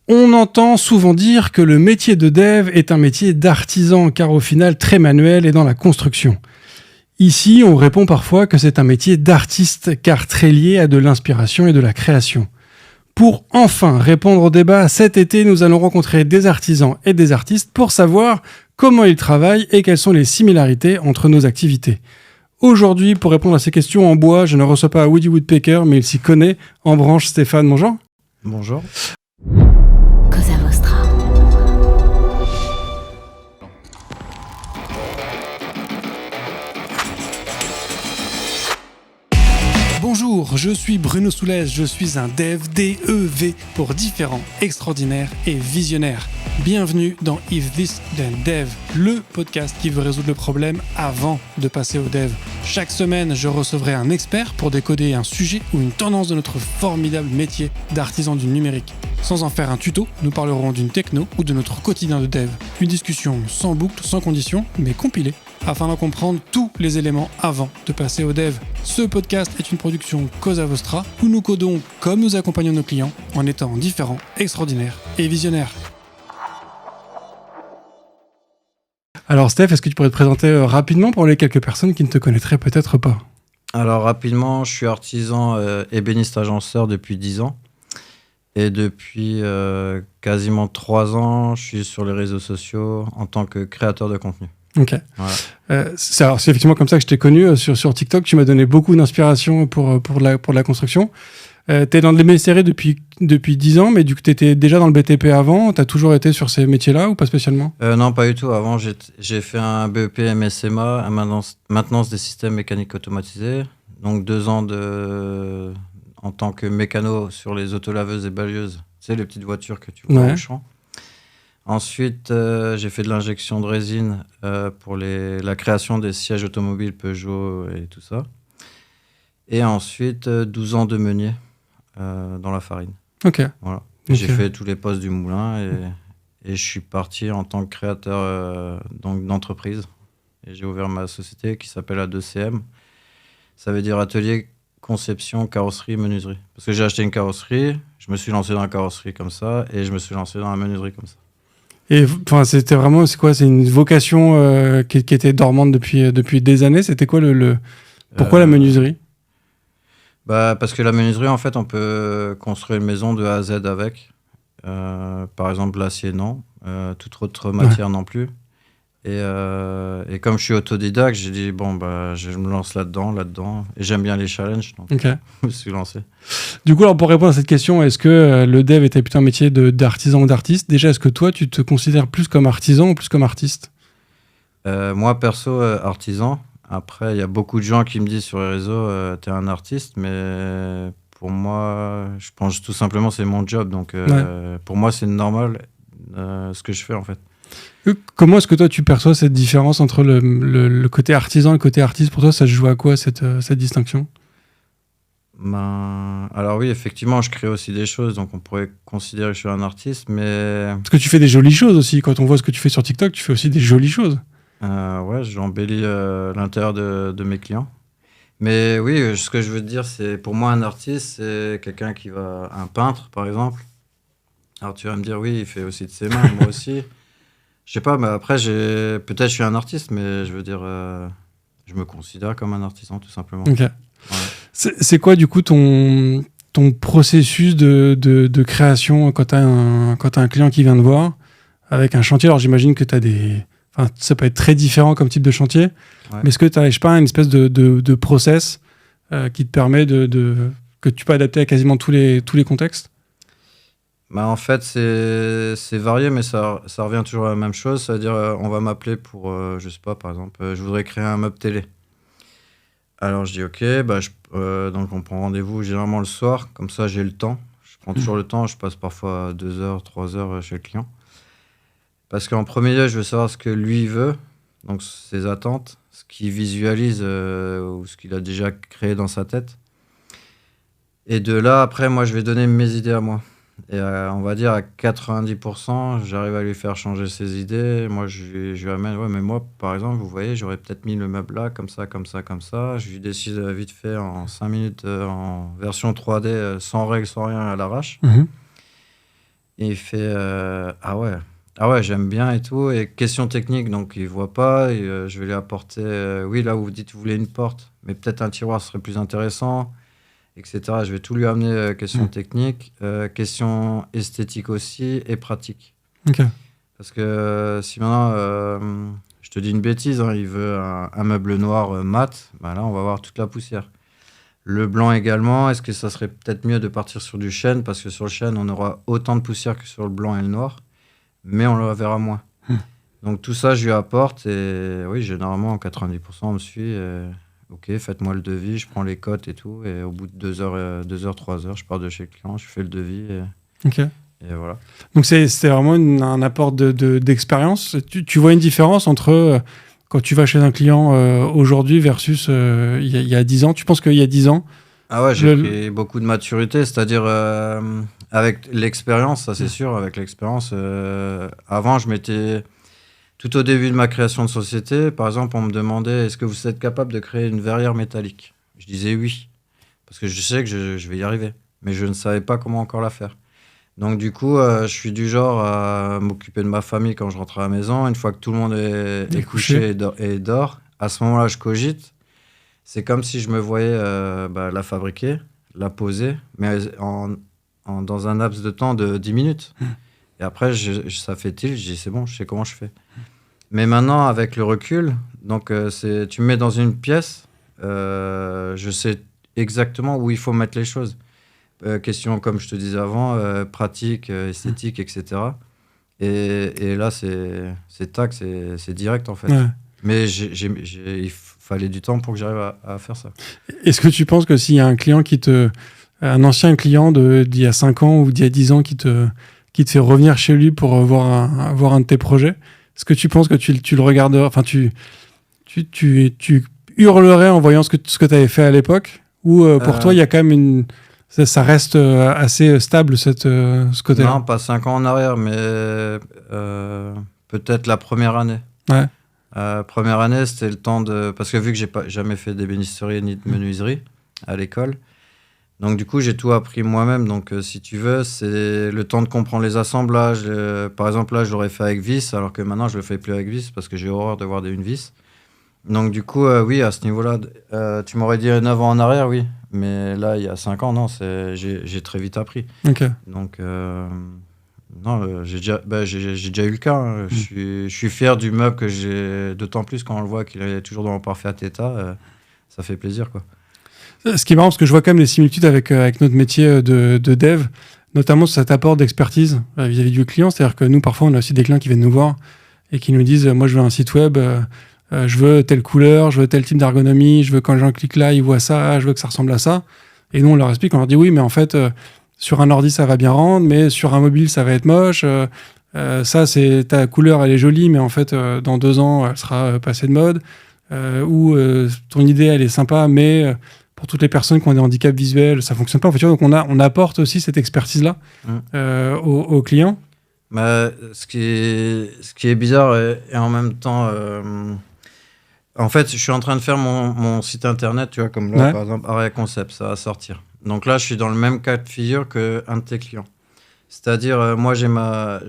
On entend souvent dire que le métier de dev est un métier d'artisan, car au final très manuel et dans la construction. Ici, on répond parfois que c'est un métier d'artiste, car très lié à de l'inspiration et de la création. Pour enfin répondre au débat, cet été, nous allons rencontrer des artisans et des artistes pour savoir comment ils travaillent et quelles sont les similarités entre nos activités. Aujourd'hui, pour répondre à ces questions en bois, je ne reçois pas Woody Woodpecker, mais il s'y connaît. En branche, Stéphane, bonjour. Bonjour. Cosa Vostra. Bonjour, je suis Bruno Soulès, je suis un dev, D-E-V, pour différents, extraordinaires et visionnaires. Bienvenue dans If This Then Dev, le podcast qui veut résoudre le problème avant de passer au dev. Chaque semaine, je recevrai un expert pour décoder un sujet ou une tendance de notre formidable métier d'artisan du numérique. Sans en faire un tuto, nous parlerons d'une techno ou de notre quotidien de dev. Une discussion sans boucle, sans condition, mais compilée, afin d'en comprendre tous les éléments avant de passer au dev. Ce podcast est une production Cosa Vostra, où nous codons comme nous accompagnons nos clients, en étant différents, extraordinaires et visionnaires. Alors Steph, est-ce que tu pourrais te présenter rapidement pour les quelques personnes qui ne te connaîtraient peut-être pas ? Alors rapidement, je suis artisan ébéniste agenceur depuis 10 ans. Et depuis quasiment 3 ans, je suis sur les réseaux sociaux en tant que créateur de contenu. Ok. Voilà. C'est effectivement comme ça que je t'ai connu sur TikTok. Tu m'as donné beaucoup d'inspiration pour la construction. T'es dans le métier depuis 10 ans, mais du coup, t'étais déjà dans le BTP avant. T'as toujours été sur ces métiers-là ou pas spécialement ? Non, pas du tout. Avant, j'ai fait un BEP MSMA, maintenance des systèmes mécaniques automatisés. Donc 2 ans en tant que mécano sur les autolaveuses et balayeuses. Tu sais, les petites voitures que tu vois au champ. Ensuite, j'ai fait de l'injection de résine pour la création des sièges automobiles Peugeot et tout ça. Et ensuite, 12 ans de meunier dans la farine. Ok. Voilà. Okay. J'ai fait tous les postes du moulin et je suis parti en tant que créateur d'entreprise. Et j'ai ouvert ma société qui s'appelle A2CM. Ça veut dire atelier, conception, carrosserie, menuiserie. Parce que j'ai acheté une carrosserie, je me suis lancé dans la carrosserie comme ça et je me suis lancé dans la menuiserie comme ça. Et enfin, c'était vraiment, c'est quoi ? C'est une vocation qui était dormante depuis des années. C'était quoi pourquoi la menuiserie ? Parce que la menuiserie, en fait, on peut construire une maison de A à Z avec. Par exemple, l'acier, non. Toute autre matière, non plus. Et comme je suis autodidacte, j'ai dit, je me lance là-dedans. Et j'aime bien les challenges, donc je me suis lancé. Du coup, alors pour répondre à cette question, est-ce que le dev était plutôt un métier d'artisan ou d'artiste ? Déjà, est-ce que toi, tu te considères plus comme artisan ou plus comme artiste ? Moi, perso, artisan. Après, il y a beaucoup de gens qui me disent sur les réseaux, t'es un artiste, mais pour moi, je pense tout simplement c'est mon job. Donc, pour moi, c'est normal ce que je fais, en fait. Comment est-ce que toi, tu perçois cette différence entre le côté artisan et le côté artiste ? Pour toi, ça se joue à quoi, cette distinction ? Alors oui, effectivement, je crée aussi des choses, donc on pourrait considérer que je suis un artiste, mais... Parce que tu fais des jolies choses aussi. Quand on voit ce que tu fais sur TikTok, tu fais aussi des jolies choses. Ouais, j'embellis l'intérieur de mes clients. Mais oui, ce que je veux te dire, c'est pour moi, un artiste, c'est quelqu'un qui va... Un peintre, par exemple. Alors tu vas me dire, oui, il fait aussi de ses mains, moi aussi. Je sais pas, mais après, peut-être je suis un artiste, mais je veux dire, je me considère comme un artisan, tout simplement. Ok. Ouais. C'est quoi, du coup, ton processus de création quand tu as un client qui vient te voir avec un chantier ? Alors, j'imagine que tu as ça peut être très différent comme type de chantier, mais est-ce que tu n'as, je sais pas, une espèce de process qui te permet que tu peux adapter à quasiment tous les contextes ? En fait, c'est varié, mais ça revient toujours à la même chose. C'est-à-dire, on va m'appeler pour, je sais pas, par exemple, je voudrais créer un meuble télé. Alors, je dis OK, donc on prend rendez-vous généralement le soir, comme ça j'ai le temps. Je prends toujours le temps, je passe parfois 2 heures, 3 heures chez le client. Parce qu'en premier lieu, je veux savoir ce que lui veut, donc ses attentes, ce qu'il visualise ou ce qu'il a déjà créé dans sa tête. Et de là, après, moi, je vais donner mes idées à moi. Et on va dire à 90%, j'arrive à lui faire changer ses idées. Moi, je lui amène, ouais, mais moi, par exemple, vous voyez, j'aurais peut-être mis le meuble là, comme ça, comme ça, comme ça. Je lui décide vite fait en 5 minutes en version 3D, sans règles, sans rien, à l'arrache. Mmh. Et il fait ah ouais, j'aime bien et tout. Et question technique, donc il voit pas. Et, je vais lui apporter oui, là où vous dites vous voulez une porte, mais peut-être un tiroir serait plus intéressant, etc. Je vais tout lui amener question technique, question esthétique aussi et pratique. Ok. Parce que si maintenant, je te dis une bêtise, hein, il veut un meuble noir mat, bah là on va voir toute la poussière. Le blanc également, est-ce que ça serait peut-être mieux de partir sur du chêne, parce que sur le chêne, on aura autant de poussière que sur le blanc et le noir, mais on le verra moins. Donc tout ça, je lui apporte, et oui, généralement, 90%, on me suit. Ok, faites-moi le devis, je prends les cotes et tout, et au bout de 2 heures, 3 heures, je pars de chez le client, je fais le devis, Ok. et voilà. Donc c'est vraiment un apport d'expérience. Tu vois une différence entre quand tu vas chez un client aujourd'hui versus il y a 10 ans. Tu penses qu'il y a 10 ans, Ah ouais, j'ai pris beaucoup de maturité, c'est-à-dire avec l'expérience, ça c'est sûr, avec l'expérience. Avant, je m'étais... Tout au début de ma création de société, par exemple, on me demandait est-ce que vous êtes capable de créer une verrière métallique ? Je disais oui, parce que je sais que je vais y arriver, mais je ne savais pas comment encore la faire. Donc du coup, je suis du genre à m'occuper de ma famille quand je rentre à la maison. Une fois que tout le monde est couché et dort, à ce moment-là, je cogite. C'est comme si je me voyais la fabriquer, la poser, mais dans un laps de temps de 10 minutes. Et après, ça fait tilt, je dis c'est bon, je sais comment je fais. Mais maintenant, avec le recul, donc tu me mets dans une pièce, je sais exactement où il faut mettre les choses. Question, comme je te disais avant, pratique, esthétique, etc. Et là, c'est tac, c'est direct en fait. Ouais. Mais il fallait du temps pour que j'arrive à faire ça. Est-ce que tu penses que s'il y a un client un ancien client d'il y a 5 ans ou d'il y a 10 ans qui te fait revenir chez lui pour voir un de tes projets, est-ce que tu penses que tu le regarderais, enfin tu hurlerais en voyant ce que tu avais fait à l'époque, ou pour toi il y a quand même ça reste assez stable ce côté-là? Non, pas 5 ans en arrière, mais peut-être la première année. Ouais. Première année, c'était le temps de... Parce que vu que j'ai jamais fait d'ébénisterie ni de menuiserie à l'école, donc du coup, j'ai tout appris moi-même. Donc si tu veux, c'est le temps de comprendre les assemblages. Par exemple, là, je l'aurais fait avec vis, alors que maintenant, je le fais plus avec vis parce que j'ai horreur de voir une vis. Donc du coup, oui, à ce niveau-là, tu m'aurais dit 9 ans en arrière, oui. Mais là, il y a 5 ans, non, j'ai très vite appris. Ok. Donc... non, j'ai déjà eu le cas. Hein. Je suis fier du meuble que j'ai, d'autant plus quand on le voit qu'il est toujours dans un parfait état. Ça fait plaisir, quoi. Ce qui est marrant, parce que je vois quand même des similitudes avec notre métier de dev, notamment sur cet apport d'expertise vis-à-vis du client. C'est-à-dire que nous, parfois, on a aussi des clients qui viennent nous voir et qui nous disent moi, je veux un site web, je veux telle couleur, je veux tel type d'ergonomie, je veux quand les gens cliquent là, ils voient ça, je veux que ça ressemble à ça. Et nous, on leur explique, on leur dit oui, mais en fait... sur un ordi, ça va bien rendre, mais sur un mobile, ça va être moche. Ça, c'est ta couleur, elle est jolie, mais en fait, dans 2 ans, elle sera passée de mode. Ou ton idée, elle est sympa, mais pour toutes les personnes qui ont des handicaps visuels, ça fonctionne pas. En fait, donc, on apporte aussi cette expertise-là aux clients. Mais ce qui est bizarre et en même temps... en fait, je suis en train de faire mon site internet, tu vois, comme là, par exemple, Aria Concept, ça va sortir. Donc là, je suis dans le même cas de figure qu'un de tes clients. C'est-à-dire, moi, j'ai ma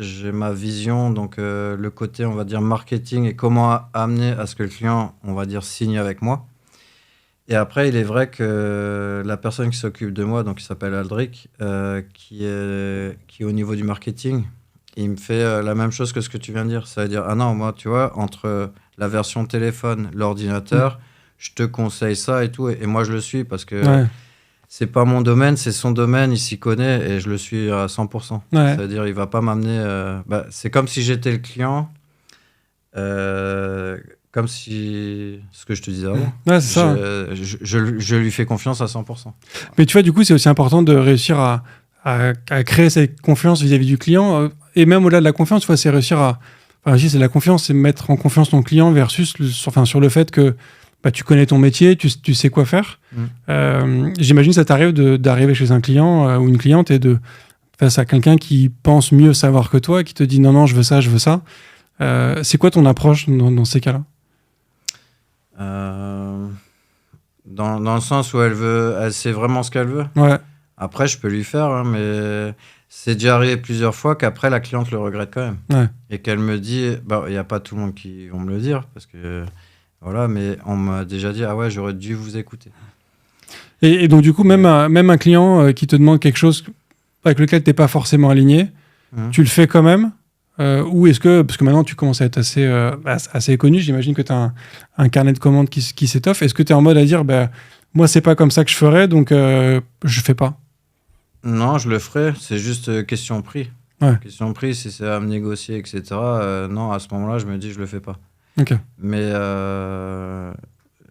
vision, donc le côté, on va dire, marketing et comment amener à ce que le client, on va dire, signe avec moi. Et après, il est vrai que la personne qui s'occupe de moi, donc il s'appelle Aldric, qui est au niveau du marketing, il me fait la même chose que ce que tu viens de dire. Ça veut dire, ah non, moi, tu vois, entre la version téléphone, l'ordinateur, je te conseille ça et tout. Et moi, je le suis parce que... Ouais. C'est pas mon domaine, c'est son domaine, il s'y connaît et je le suis à 100%. Ouais. C'est-à-dire, il va pas m'amener... c'est comme si j'étais le client, comme si... Ce que je te disais avant. Ouais, c'est ça. Je lui fais confiance à 100%. Mais tu vois, du coup, c'est aussi important de réussir à créer cette confiance vis-à-vis du client. Et même au-delà de la confiance, tu vois, c'est réussir à... Enfin, c'est de la confiance, c'est mettre en confiance ton client versus sur le fait que tu connais ton métier, tu sais quoi faire. J'imagine que ça t'arrive d'arriver chez un client ou une cliente et face à quelqu'un qui pense mieux savoir que toi, qui te dit non, je veux ça, je veux ça. C'est quoi ton approche dans ces cas-là ? Dans le sens où elle sait vraiment ce qu'elle veut. Ouais. Après, je peux lui faire, hein, mais c'est déjà arrivé plusieurs fois qu'après, la cliente le regrette quand même. Ouais. Et qu'elle me dit, il n'y a pas tout le monde qui vont me le dire, parce que, voilà, mais on m'a déjà dit, ah ouais, j'aurais dû vous écouter. Et donc, du coup, même un client qui te demande quelque chose avec lequel tu n'es pas forcément aligné, tu le fais quand même ou est-ce que, parce que maintenant tu commences à être assez connu, j'imagine que tu as un carnet de commandes qui s'étoffe, est-ce que tu es en mode à dire, moi, c'est pas comme ça que je ferais, donc je fais pas? Non, je le ferai, c'est juste question prix. Ouais. Question prix, si c'est à me négocier, etc. Non, à ce moment-là, je me dis, je le fais pas. Ok. Mais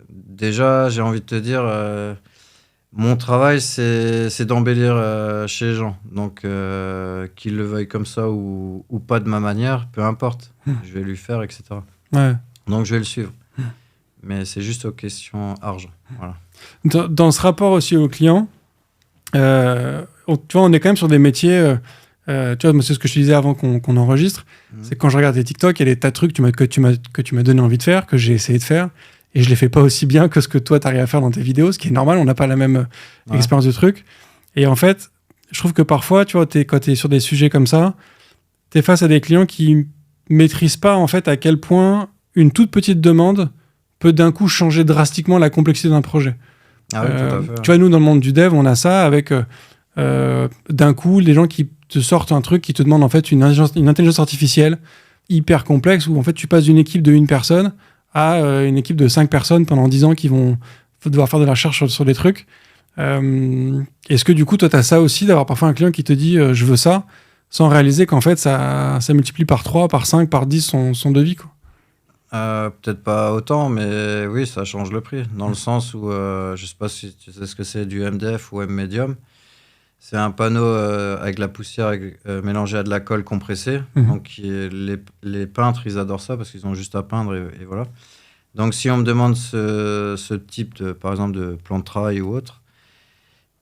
déjà, j'ai envie de te dire, mon travail, c'est d'embellir chez les gens. Donc, qu'ils le veuillent comme ça ou pas de ma manière, peu importe. Je vais lui faire, etc. Ouais. Donc, je vais le suivre. Mais c'est juste aux questions argent. Voilà. Dans ce rapport aussi au client, tu vois, on est quand même sur des métiers... tu vois, c'est ce que je te disais avant qu'on enregistre. C'est que quand je regarde tes TikTok, il y a des tas de trucs que tu m'as donné envie de faire, que j'ai essayé de faire, et je les fais pas aussi bien que ce que toi, tu arrives à faire dans tes vidéos, ce qui est normal, on n'a pas la même expérience de truc. Et en fait, je trouve que parfois, tu vois, quand tu es sur des sujets comme ça, tu es face à des clients qui maîtrisent pas en fait à quel point une toute petite demande peut d'un coup changer drastiquement la complexité d'un projet. Ah oui, tout à fait. Tu vois, nous, dans le monde du dev, on a ça avec d'un coup, les gens qui te sortent un truc qui te demande en fait une intelligence artificielle hyper complexe où en fait tu passes d'une équipe de 1 personne à une équipe de 5 personnes pendant 10 ans qui vont devoir faire de la recherche sur des trucs. Est-ce que du coup, toi, tu as ça aussi, d'avoir parfois un client qui te dit je veux ça, sans réaliser qu'en fait ça multiplie par 3, par 5, par 10 son devis, quoi. Peut-être pas autant, mais oui, ça change le prix. Dans le sens où, je sais pas si tu sais ce que c'est du MDF ou M-Medium. C'est un panneau avec de la poussière mélangée à de la colle compressée. Donc, les peintres, ils adorent ça parce qu'ils ont juste à peindre et voilà. Donc, si on me demande ce type, par exemple, de plan de travail ou autre,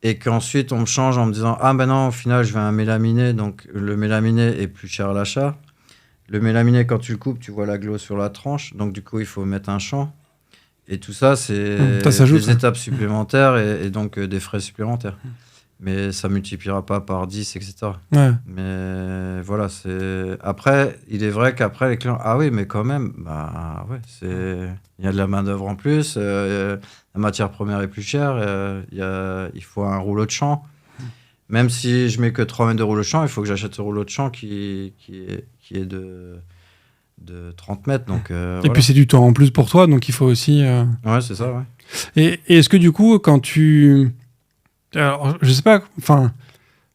et qu'ensuite, on me change en me disant « Ah ben non, au final, je veux un mélaminé. » Donc, le mélaminé est plus cher à l'achat. Le mélaminé, quand tu le coupes, tu vois la glow sur la tranche. Donc, du coup, il faut mettre un champ. Et tout ça, c'est des étapes supplémentaires et donc des frais supplémentaires. Mais ça ne multipliera pas par 10, etc. Ouais. Mais voilà, après, il est vrai qu'après, les clients... Ah oui, mais quand même, il y a de la main-d'œuvre en plus, la matière première est plus chère, il faut un rouleau de champ. Même si je mets que 3 mètres de rouleau de champ, il faut que j'achète ce rouleau de champ qui est de 30 mètres. Donc, et puis c'est du temps en plus pour toi, donc il faut aussi... Ouais, c'est ça, ouais. Et est-ce que du coup, quand tu... Alors, je sais pas, enfin...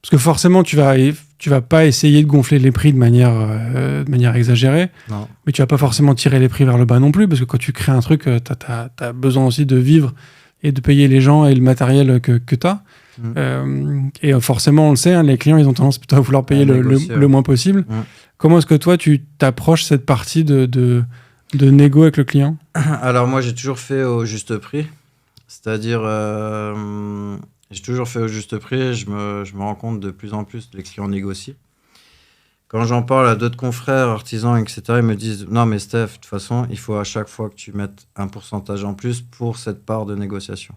Parce que forcément, tu vas pas essayer de gonfler les prix de manière exagérée, Non. mais tu vas pas forcément tirer les prix vers le bas non plus, parce que quand tu crées un truc, t'as besoin aussi de vivre et de payer les gens et le matériel que tu as. Et forcément, on le sait, hein, les clients, ils ont tendance plutôt à vouloir payer le moins possible. Comment est-ce que toi, tu t'approches cette partie de négo avec le client? Alors moi, j'ai toujours fait au juste prix. C'est-à-dire, j'ai toujours fait au juste prix. Je me rends compte de plus en plus que les clients négocient. Quand j'en parle à d'autres confrères, artisans, etc., ils me disent « Non, mais Steph, de toute façon, il faut à chaque fois que tu mettes un pourcentage en plus pour cette part de négociation. »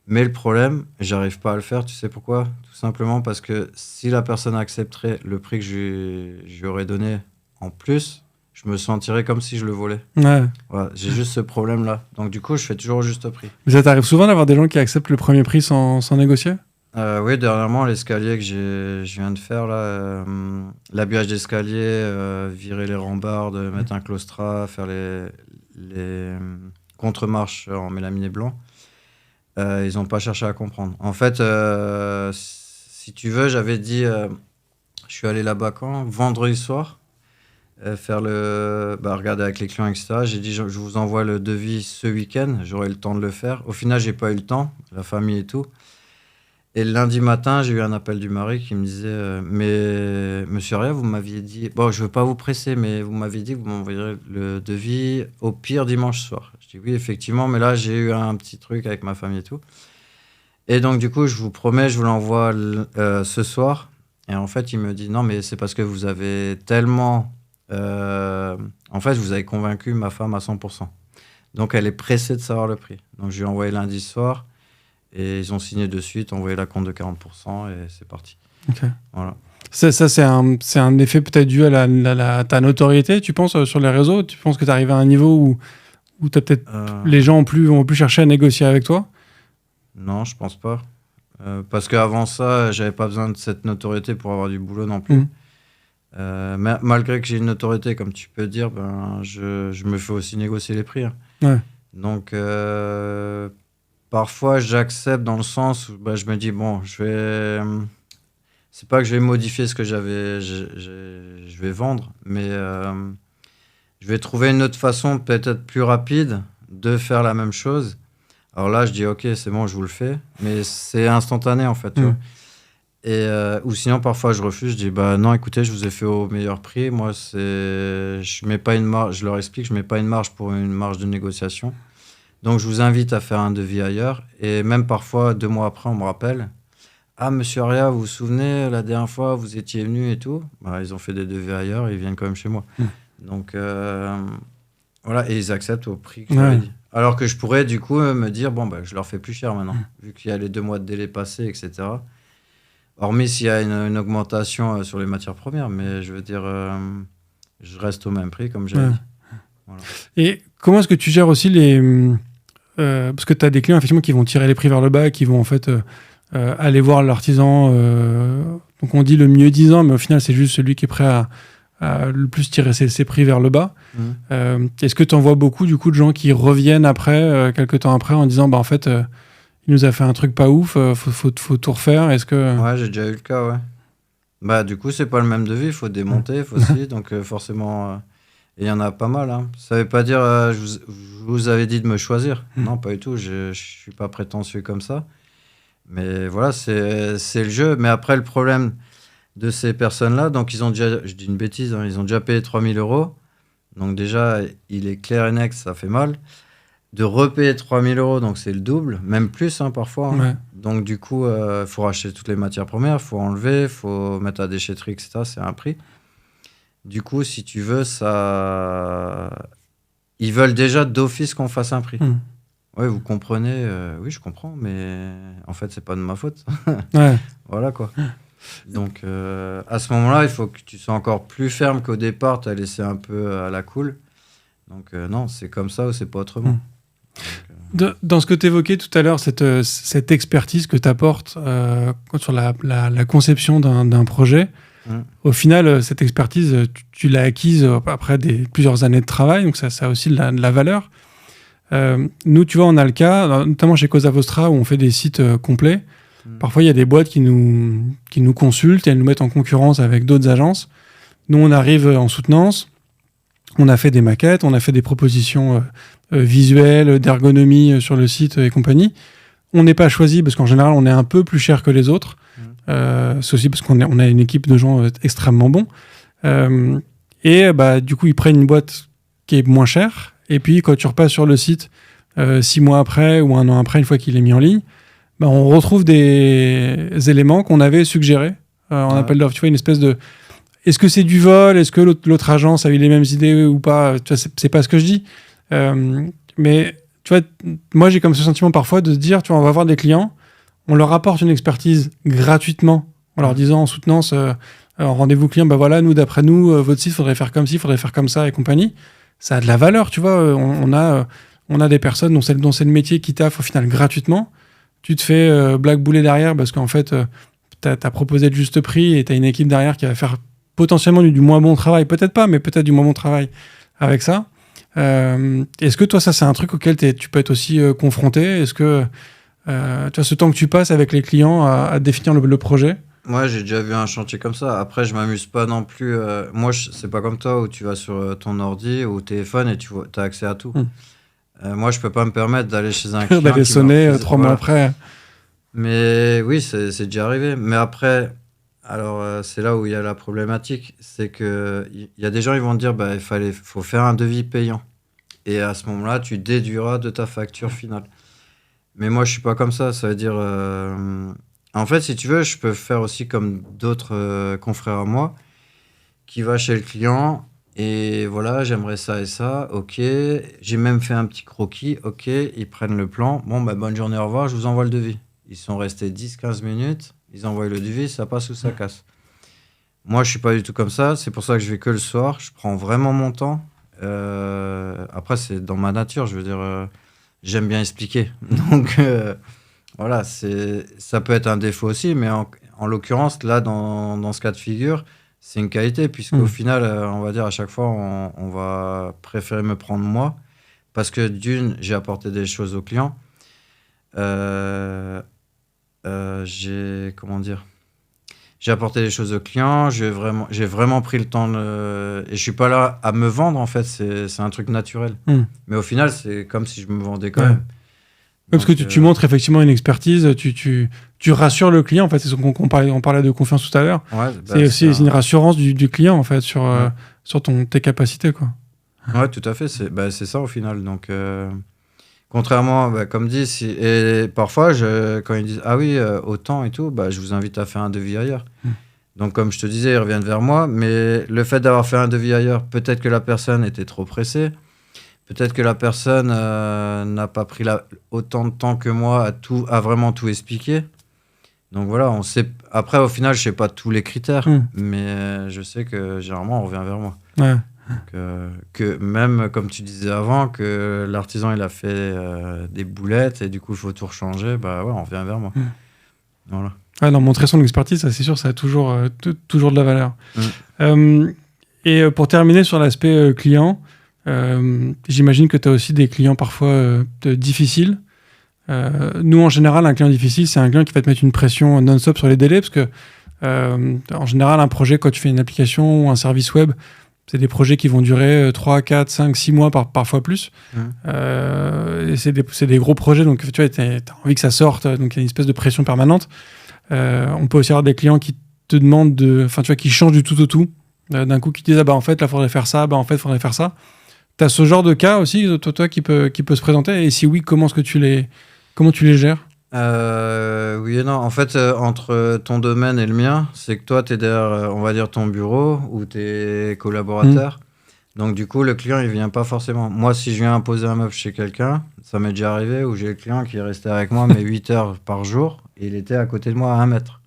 Mais le problème, j'arrive pas à le faire. Tu sais pourquoi? Tout simplement parce que si la personne accepterait le prix que je lui aurais donné en plus, je me sentirais comme si je le volais. Ouais. Voilà, j'ai juste ce problème-là. Donc du coup, je fais toujours au juste prix. Mais ça t'arrive souvent d'avoir des gens qui acceptent le premier prix sans négocier? Oui, dernièrement, l'escalier que je viens de faire, là, l'habillage d'escalier, virer les rambardes, mettre un claustrat, faire les contre-marches en mélaminé blanc. Ils n'ont pas cherché à comprendre. En fait, si tu veux, j'avais dit, je suis allé là-bas quand? Vendredi soir, regarder avec les clients, etc. J'ai dit, je vous envoie le devis ce week-end, j'aurai le temps de le faire. Au final, j'ai pas eu le temps, la famille et tout. Et le lundi matin, j'ai eu un appel du mari qui me disait, mais monsieur Ria, vous m'aviez dit, bon, je veux pas vous presser, mais vous m'aviez dit que vous m'envoyerez le devis au pire dimanche soir. Je dis oui, effectivement, mais là, j'ai eu un petit truc avec ma famille et tout. Et donc, du coup, je vous promets, je vous l'envoie ce soir. Et en fait, il me dit, non, mais c'est parce que vous avez tellement... en fait, vous avez convaincu ma femme à 100%. Donc, elle est pressée de savoir le prix. Donc, je lui ai envoyé lundi soir. Et ils ont signé de suite, envoyé la compte de 40% et c'est parti. Okay. Voilà. C'est un effet peut-être dû à ta notoriété, tu penses, sur les réseaux? Tu penses que tu arrives à un niveau où t'as peut-être les gens vont plus chercher à négocier avec toi? Non, je pense pas. Parce qu'avant ça, j'avais pas besoin de cette notoriété pour avoir du boulot non plus. Mais malgré que j'ai une notoriété, comme tu peux dire, je me fais aussi négocier les prix. Hein. Ouais. Donc, parfois, j'accepte dans le sens où je me dis, bon, c'est pas que je vais modifier ce que je vais vendre, mais je vais trouver une autre façon, peut-être plus rapide, de faire la même chose. Alors là, je dis, ok, c'est bon, je vous le fais, mais c'est instantané, en fait. Tu vois. Et, ou sinon, parfois, je refuse, je dis, non, écoutez, je vous ai fait au meilleur prix. Moi, je mets pas une marge, je leur explique, je mets pas une marge pour une marge de négociation. Donc, je vous invite à faire un devis ailleurs. Et même parfois, 2 mois après, on me rappelle, ah, monsieur Aria, vous vous souvenez, la dernière fois, vous étiez venu et tout. Ils ont fait des devis ailleurs, ils viennent quand même chez moi. Donc, voilà, et ils acceptent au prix que j'avais dit. Alors que je pourrais, du coup, me dire, je leur fais plus cher maintenant, vu qu'il y a les 2 mois de délai passés, etc. Hormis s'il y a une augmentation sur les matières premières, mais je veux dire, je reste au même prix, comme j'avais dit. Voilà. Et comment est-ce que tu gères aussi parce que tu as des clients, effectivement, qui vont tirer les prix vers le bas, qui vont, en fait, aller voir l'artisan. Donc, on dit le mieux disant, mais au final, c'est juste celui qui est prêt à le plus tirer ses prix vers le bas. Est-ce que tu en vois beaucoup, du coup, de gens qui reviennent après, quelques temps après, en disant, en fait, il nous a fait un truc pas ouf, faut tout refaire. Est-ce que... Ouais, j'ai déjà eu le cas, ouais. Du coup, c'est pas le même devis, il faut démonter, il faut aussi, donc forcément... Et il y en a pas mal. Hein. Ça veut pas dire je vous avais dit de me choisir. Non, pas du tout. Je suis pas prétentieux comme ça. Mais voilà, c'est le jeu. Mais après, le problème de ces personnes-là, donc ils ont déjà, je dis une bêtise, hein, ils ont déjà payé 3 000 €. Donc déjà, il est clair et net que ça fait mal. De repayer 3 000 €, donc c'est le double, même plus parfois. Hein. Ouais. Donc du coup, il faut racheter toutes les matières premières, il faut enlever, il faut mettre à la déchetterie, etc. C'est un prix. Du coup, si tu veux, ils veulent déjà d'office qu'on fasse un prix. Oui, vous comprenez. Oui, je comprends, mais en fait, c'est pas de ma faute. Ouais. Voilà, quoi. Donc, à ce moment-là, il faut que tu sois encore plus ferme qu'au départ. Tu as laissé un peu à la cool. Donc, non, c'est comme ça ou c'est pas autrement. Donc, dans ce que tu évoquais tout à l'heure, cette expertise que tu apportes sur la conception d'un projet, au final, cette expertise, tu l'as acquise après plusieurs années de travail, donc ça a aussi de la valeur. Nous, tu vois, on a le cas, notamment chez Cosa Vostra, où on fait des sites complets. Parfois, il y a des boîtes qui nous consultent et elles nous mettent en concurrence avec d'autres agences. Nous, on arrive en soutenance, on a fait des maquettes, on a fait des propositions visuelles, d'ergonomie sur le site et compagnie. On n'est pas choisi parce qu'en général, on est un peu plus cher que les autres. C'est aussi parce qu'on a une équipe de gens extrêmement bons. Du coup, ils prennent une boîte qui est moins chère. Et puis, quand tu repasses sur le site 6 mois après ou 1 an après, une fois qu'il est mis en ligne, on retrouve des éléments qu'on avait suggérés en appel d'offres. Tu vois, une espèce de... Est-ce que c'est du vol? Est-ce que l'autre agence a eu les mêmes idées ou pas? Tu vois, c'est pas ce que je dis. Mais tu vois, moi, j'ai comme ce sentiment parfois de se dire, tu vois, on va voir des clients, on leur apporte une expertise gratuitement en leur disant en soutenance, en rendez-vous client, voilà, d'après nous, votre site, faudrait faire comme ci, faudrait faire comme ça et compagnie. Ça a de la valeur, tu vois. On a des personnes dont c'est le métier qui taffent au final gratuitement. Tu te fais blackbouler derrière parce qu'en fait, t'as proposé le juste prix et t'as une équipe derrière qui va faire potentiellement du moins bon travail. Peut-être pas, mais peut-être du moins bon travail avec ça. Est-ce que toi, ça, c'est un truc auquel tu peux être aussi confronté? Est-ce que tu vois, ce temps que tu passes avec les clients à définir le projet? Moi, j'ai déjà vu un chantier comme ça. Après, je m'amuse pas non plus. Moi, c'est pas comme toi où tu vas sur ton ordi ou téléphone et tu as accès à tout. Moi, je peux pas me permettre d'aller chez un client d'aller sonner 3 mois après. Mais oui, c'est déjà arrivé. Mais après, alors c'est là où il y a la problématique, c'est que il y a des gens, ils vont te dire, faut faire un devis payant. Et à ce moment-là, tu déduiras de ta facture finale. Mais moi, je suis pas comme ça. Ça veut dire, en fait, si tu veux, je peux faire aussi comme d'autres confrères à moi, qui va chez le client et voilà, j'aimerais ça et ça. Ok, j'ai même fait un petit croquis. Ok, ils prennent le plan. Bon, bonne journée, au revoir. Je vous envoie le devis. Ils sont restés 10-15 minutes. Ils envoient le devis, ça passe ou ça casse. Moi, je suis pas du tout comme ça. C'est pour ça que je vais que le soir. Je prends vraiment mon temps. Après, c'est dans ma nature. Je veux dire, j'aime bien expliquer. Donc, voilà, ça peut être un défaut aussi. Mais en l'occurrence, là, dans ce cas de figure, c'est une qualité. Puisqu'au final, on va dire à chaque fois, on va préférer me prendre moi. Parce que d'une, j'ai apporté des choses au client. J'ai apporté des choses au client, j'ai vraiment pris le temps et je suis pas là à me vendre en fait, c'est un truc naturel. Mais au final, c'est comme si je me vendais quand même. Parce que tu montres effectivement une expertise, tu rassures le client en fait, c'est ce qu'on parlait de confiance tout à l'heure. Ouais, c'est aussi une rassurance du client en fait sur tes capacités quoi. Ouais, tout à fait, c'est ça au final. Donc contrairement, comme dit, et parfois, quand ils disent « Ah oui, autant et tout », je vous invite à faire un devis ailleurs. Donc, comme je te disais, ils reviennent vers moi. Mais le fait d'avoir fait un devis ailleurs, peut-être que la personne était trop pressée. Peut-être que la personne n'a pas pris autant de temps que moi à vraiment tout expliquer. Donc voilà, on sait. Après, au final, je ne sais pas tous les critères. Mais je sais que généralement, on revient vers moi. Ouais. Donc, que même, comme tu disais avant, que l'artisan, il a fait des boulettes et du coup, il faut tout rechanger, on revient vers moi. Voilà. Ouais, non, montrer son expertise, ça, c'est sûr, ça a toujours de la valeur. Et pour terminer sur l'aspect client, j'imagine que tu as aussi des clients parfois difficiles. Nous, en général, un client difficile, c'est un client qui va te mettre une pression non-stop sur les délais, parce que, en général, un projet, quand tu fais une application ou un service web, c'est des projets qui vont durer 3, 4, 5, 6 mois, parfois plus. Et c'est des gros projets, donc tu vois, t'as envie que ça sorte, donc il y a une espèce de pression permanente. On peut aussi avoir des clients qui te demandent qui changent du tout au tout. D'un coup, qui disent, en fait, là, faudrait faire ça, en fait, faudrait faire ça. T'as ce genre de cas aussi, toi, qui peut se présenter. Et si oui, comment tu les gères? Oui et non. En fait, entre ton domaine et le mien, c'est que toi, tu es derrière, on va dire, ton bureau ou tes collaborateurs. Donc, du coup, le client, il vient pas forcément. Moi, si je viens imposer un meuble chez quelqu'un, ça m'est déjà arrivé où j'ai le client qui est resté avec moi, mais 8 heures par jour, et il était à côté de moi à 1 mètre.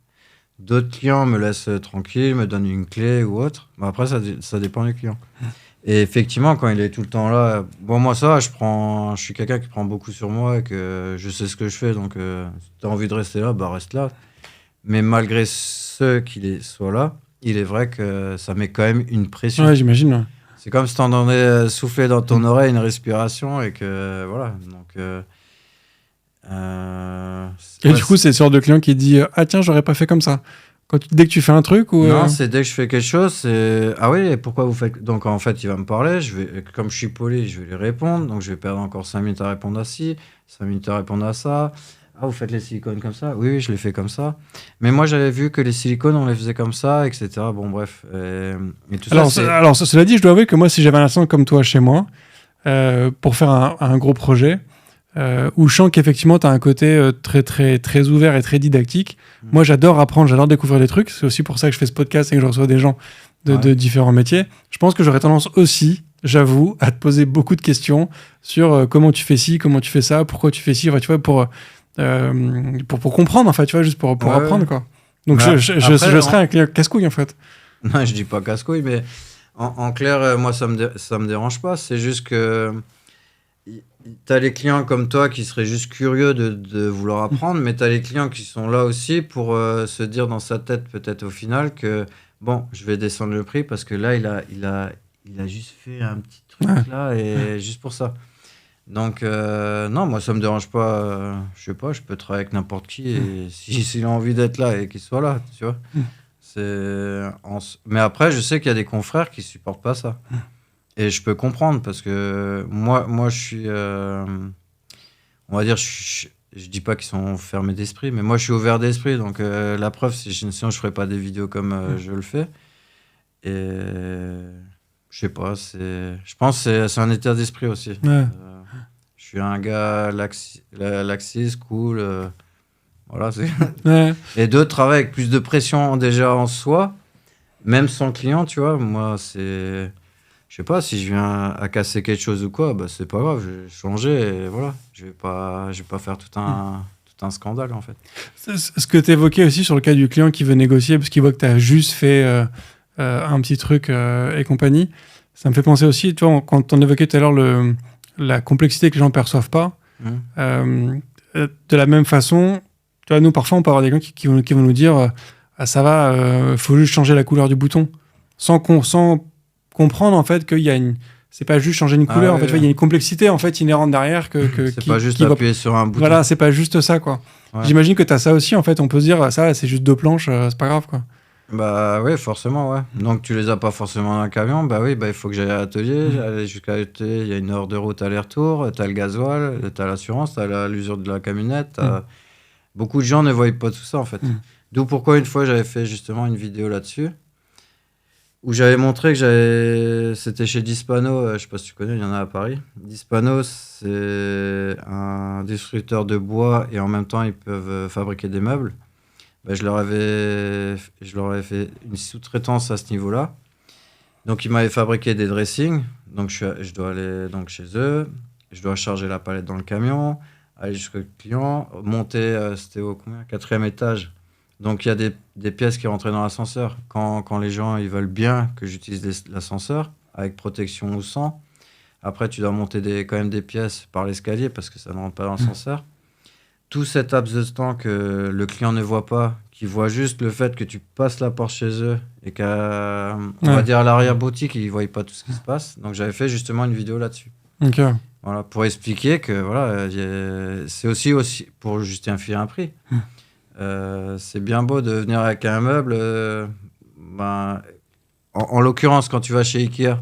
D'autres clients me laissent tranquille, me donnent une clé ou autre. Après, ça dépend du client. Et effectivement, quand il est tout le temps là, moi ça, je suis quelqu'un qui prend beaucoup sur moi et que je sais ce que je fais, donc si tu as envie de rester là, reste là. Mais malgré ce qu'il soit là, il est vrai que ça met quand même une pression. Ouais, j'imagine. Ouais. C'est comme si tu en soufflé dans ton oreille une respiration et que voilà. Donc, du coup, c'est ce genre de client qui dit « Ah tiens, j'aurais pas fait comme ça ». Dès que tu fais un truc ou Non, c'est dès que je fais quelque chose, c'est ah oui, pourquoi vous faites. Donc en fait, il va me parler, comme je suis poli, je vais lui répondre. Donc je vais perdre encore 5 minutes à répondre à ci, 5 minutes à répondre à ça. Ah, vous faites les silicones comme ça? Oui, je les fais comme ça. Mais moi, j'avais vu que les silicones, on les faisait comme ça, etc. Bon, bref. Et tout alors, cela dit, je dois avouer que moi, si j'avais un assistant comme toi chez moi, pour faire un gros projet, où je sens qu'effectivement tu as un côté très très très ouvert et très didactique. Moi j'adore apprendre, j'adore découvrir des trucs, c'est aussi pour ça que je fais ce podcast et que je reçois des gens de différents métiers. Je pense que j'aurais tendance aussi, j'avoue, à te poser beaucoup de questions sur comment tu fais ci, comment tu fais ça, pourquoi tu fais ci, tu vois, pour comprendre en fait, tu vois, juste pour apprendre quoi. Donc je serais un client casse-couille en fait. Non, je dis pas casse-couille, mais en clair, moi ça me dérange pas, c'est juste que t'as les clients comme toi qui seraient juste curieux de vouloir apprendre, mais t'as les clients qui sont là aussi pour se dire dans sa tête peut-être au final que bon, je vais descendre le prix parce que là il a juste fait un petit truc là et juste pour ça. Donc non, moi ça me dérange pas. Je sais pas, je peux travailler avec n'importe qui et s'il a envie d'être là et qu'il soit là, tu vois. Mais après, je sais qu'il y a des confrères qui supportent pas ça. Et je peux comprendre parce que moi je suis, on va dire, je dis pas qu'ils sont fermés d'esprit, mais moi je suis ouvert d'esprit. Donc la preuve, sinon je ferais pas des vidéos comme je le fais. Et je sais pas, je pense que c'est un état d'esprit aussi. Ouais. Je suis un gars laxiste, cool. Voilà. Ouais. Et d'autres travaillent avec plus de pression déjà en soi, même sans client, tu vois. Moi, c'est. Je sais pas, si je viens à casser quelque chose ou quoi, c'est pas grave, je vais changer et voilà. Je vais pas faire tout un un scandale, en fait. Ce que tu évoquais aussi sur le cas du client qui veut négocier parce qu'il voit que tu as juste fait un petit truc et compagnie, ça me fait penser aussi, tu vois, quand on évoquait tout à l'heure la complexité que les gens ne perçoivent pas, de la même façon, tu vois, nous, parfois, on peut avoir des gens qui vont nous dire ah, ça va, faut juste changer la couleur du bouton, sans comprendre, en fait, qu'il y a une... C'est pas juste changer une couleur, en fait, il y a une complexité, en fait, inhérente derrière. C'est pas juste appuyer sur un bouton. Voilà, c'est pas juste ça, quoi. Ouais. J'imagine que tu as ça aussi, en fait, on peut se dire, ça, c'est juste 2 planches, c'est pas grave, quoi. Bah oui, forcément, ouais. Donc tu les as pas forcément dans le camion, bah oui, bah il faut que j'aille à l'atelier, aller jusqu'à l'atelier, il y a 1 heure de route aller-retour, t'as le gasoil, t'as l'assurance, t'as l'usure de la camionnette, beaucoup de gens ne voient pas tout ça, en fait. D'où pourquoi une fois j'avais fait justement une vidéo là-dessus, où j'avais montré que c'était chez Dispano, je sais pas si tu connais, il y en a à Paris. Dispano, c'est un distributeur de bois et en même temps ils peuvent fabriquer des meubles. Ben, je leur avais fait une sous-traitance à ce niveau-là. Donc, ils m'avaient fabriqué des dressings. Donc, je dois aller donc, chez eux. Je dois charger la palette dans le camion, aller jusqu'au client, monter, c'était au 4e étage. Donc, il y a des pièces qui rentraient dans l'ascenseur. Quand les gens ils veulent bien que j'utilise l'ascenseur, avec protection ou sans. Après, tu dois monter quand même des pièces par l'escalier parce que ça ne rentre pas dans l'ascenseur. Tout cet laps de temps que le client ne voit pas, qui voit juste le fait que tu passes la porte chez eux et qu'à va dire à l'arrière-boutique, ils ne voient pas tout ce qui se passe. Donc, j'avais fait justement une vidéo là-dessus. Okay. Voilà, pour expliquer que voilà, c'est aussi pour justifier un prix. C'est bien beau de venir avec un meuble. En l'occurrence, quand tu vas chez Ikea,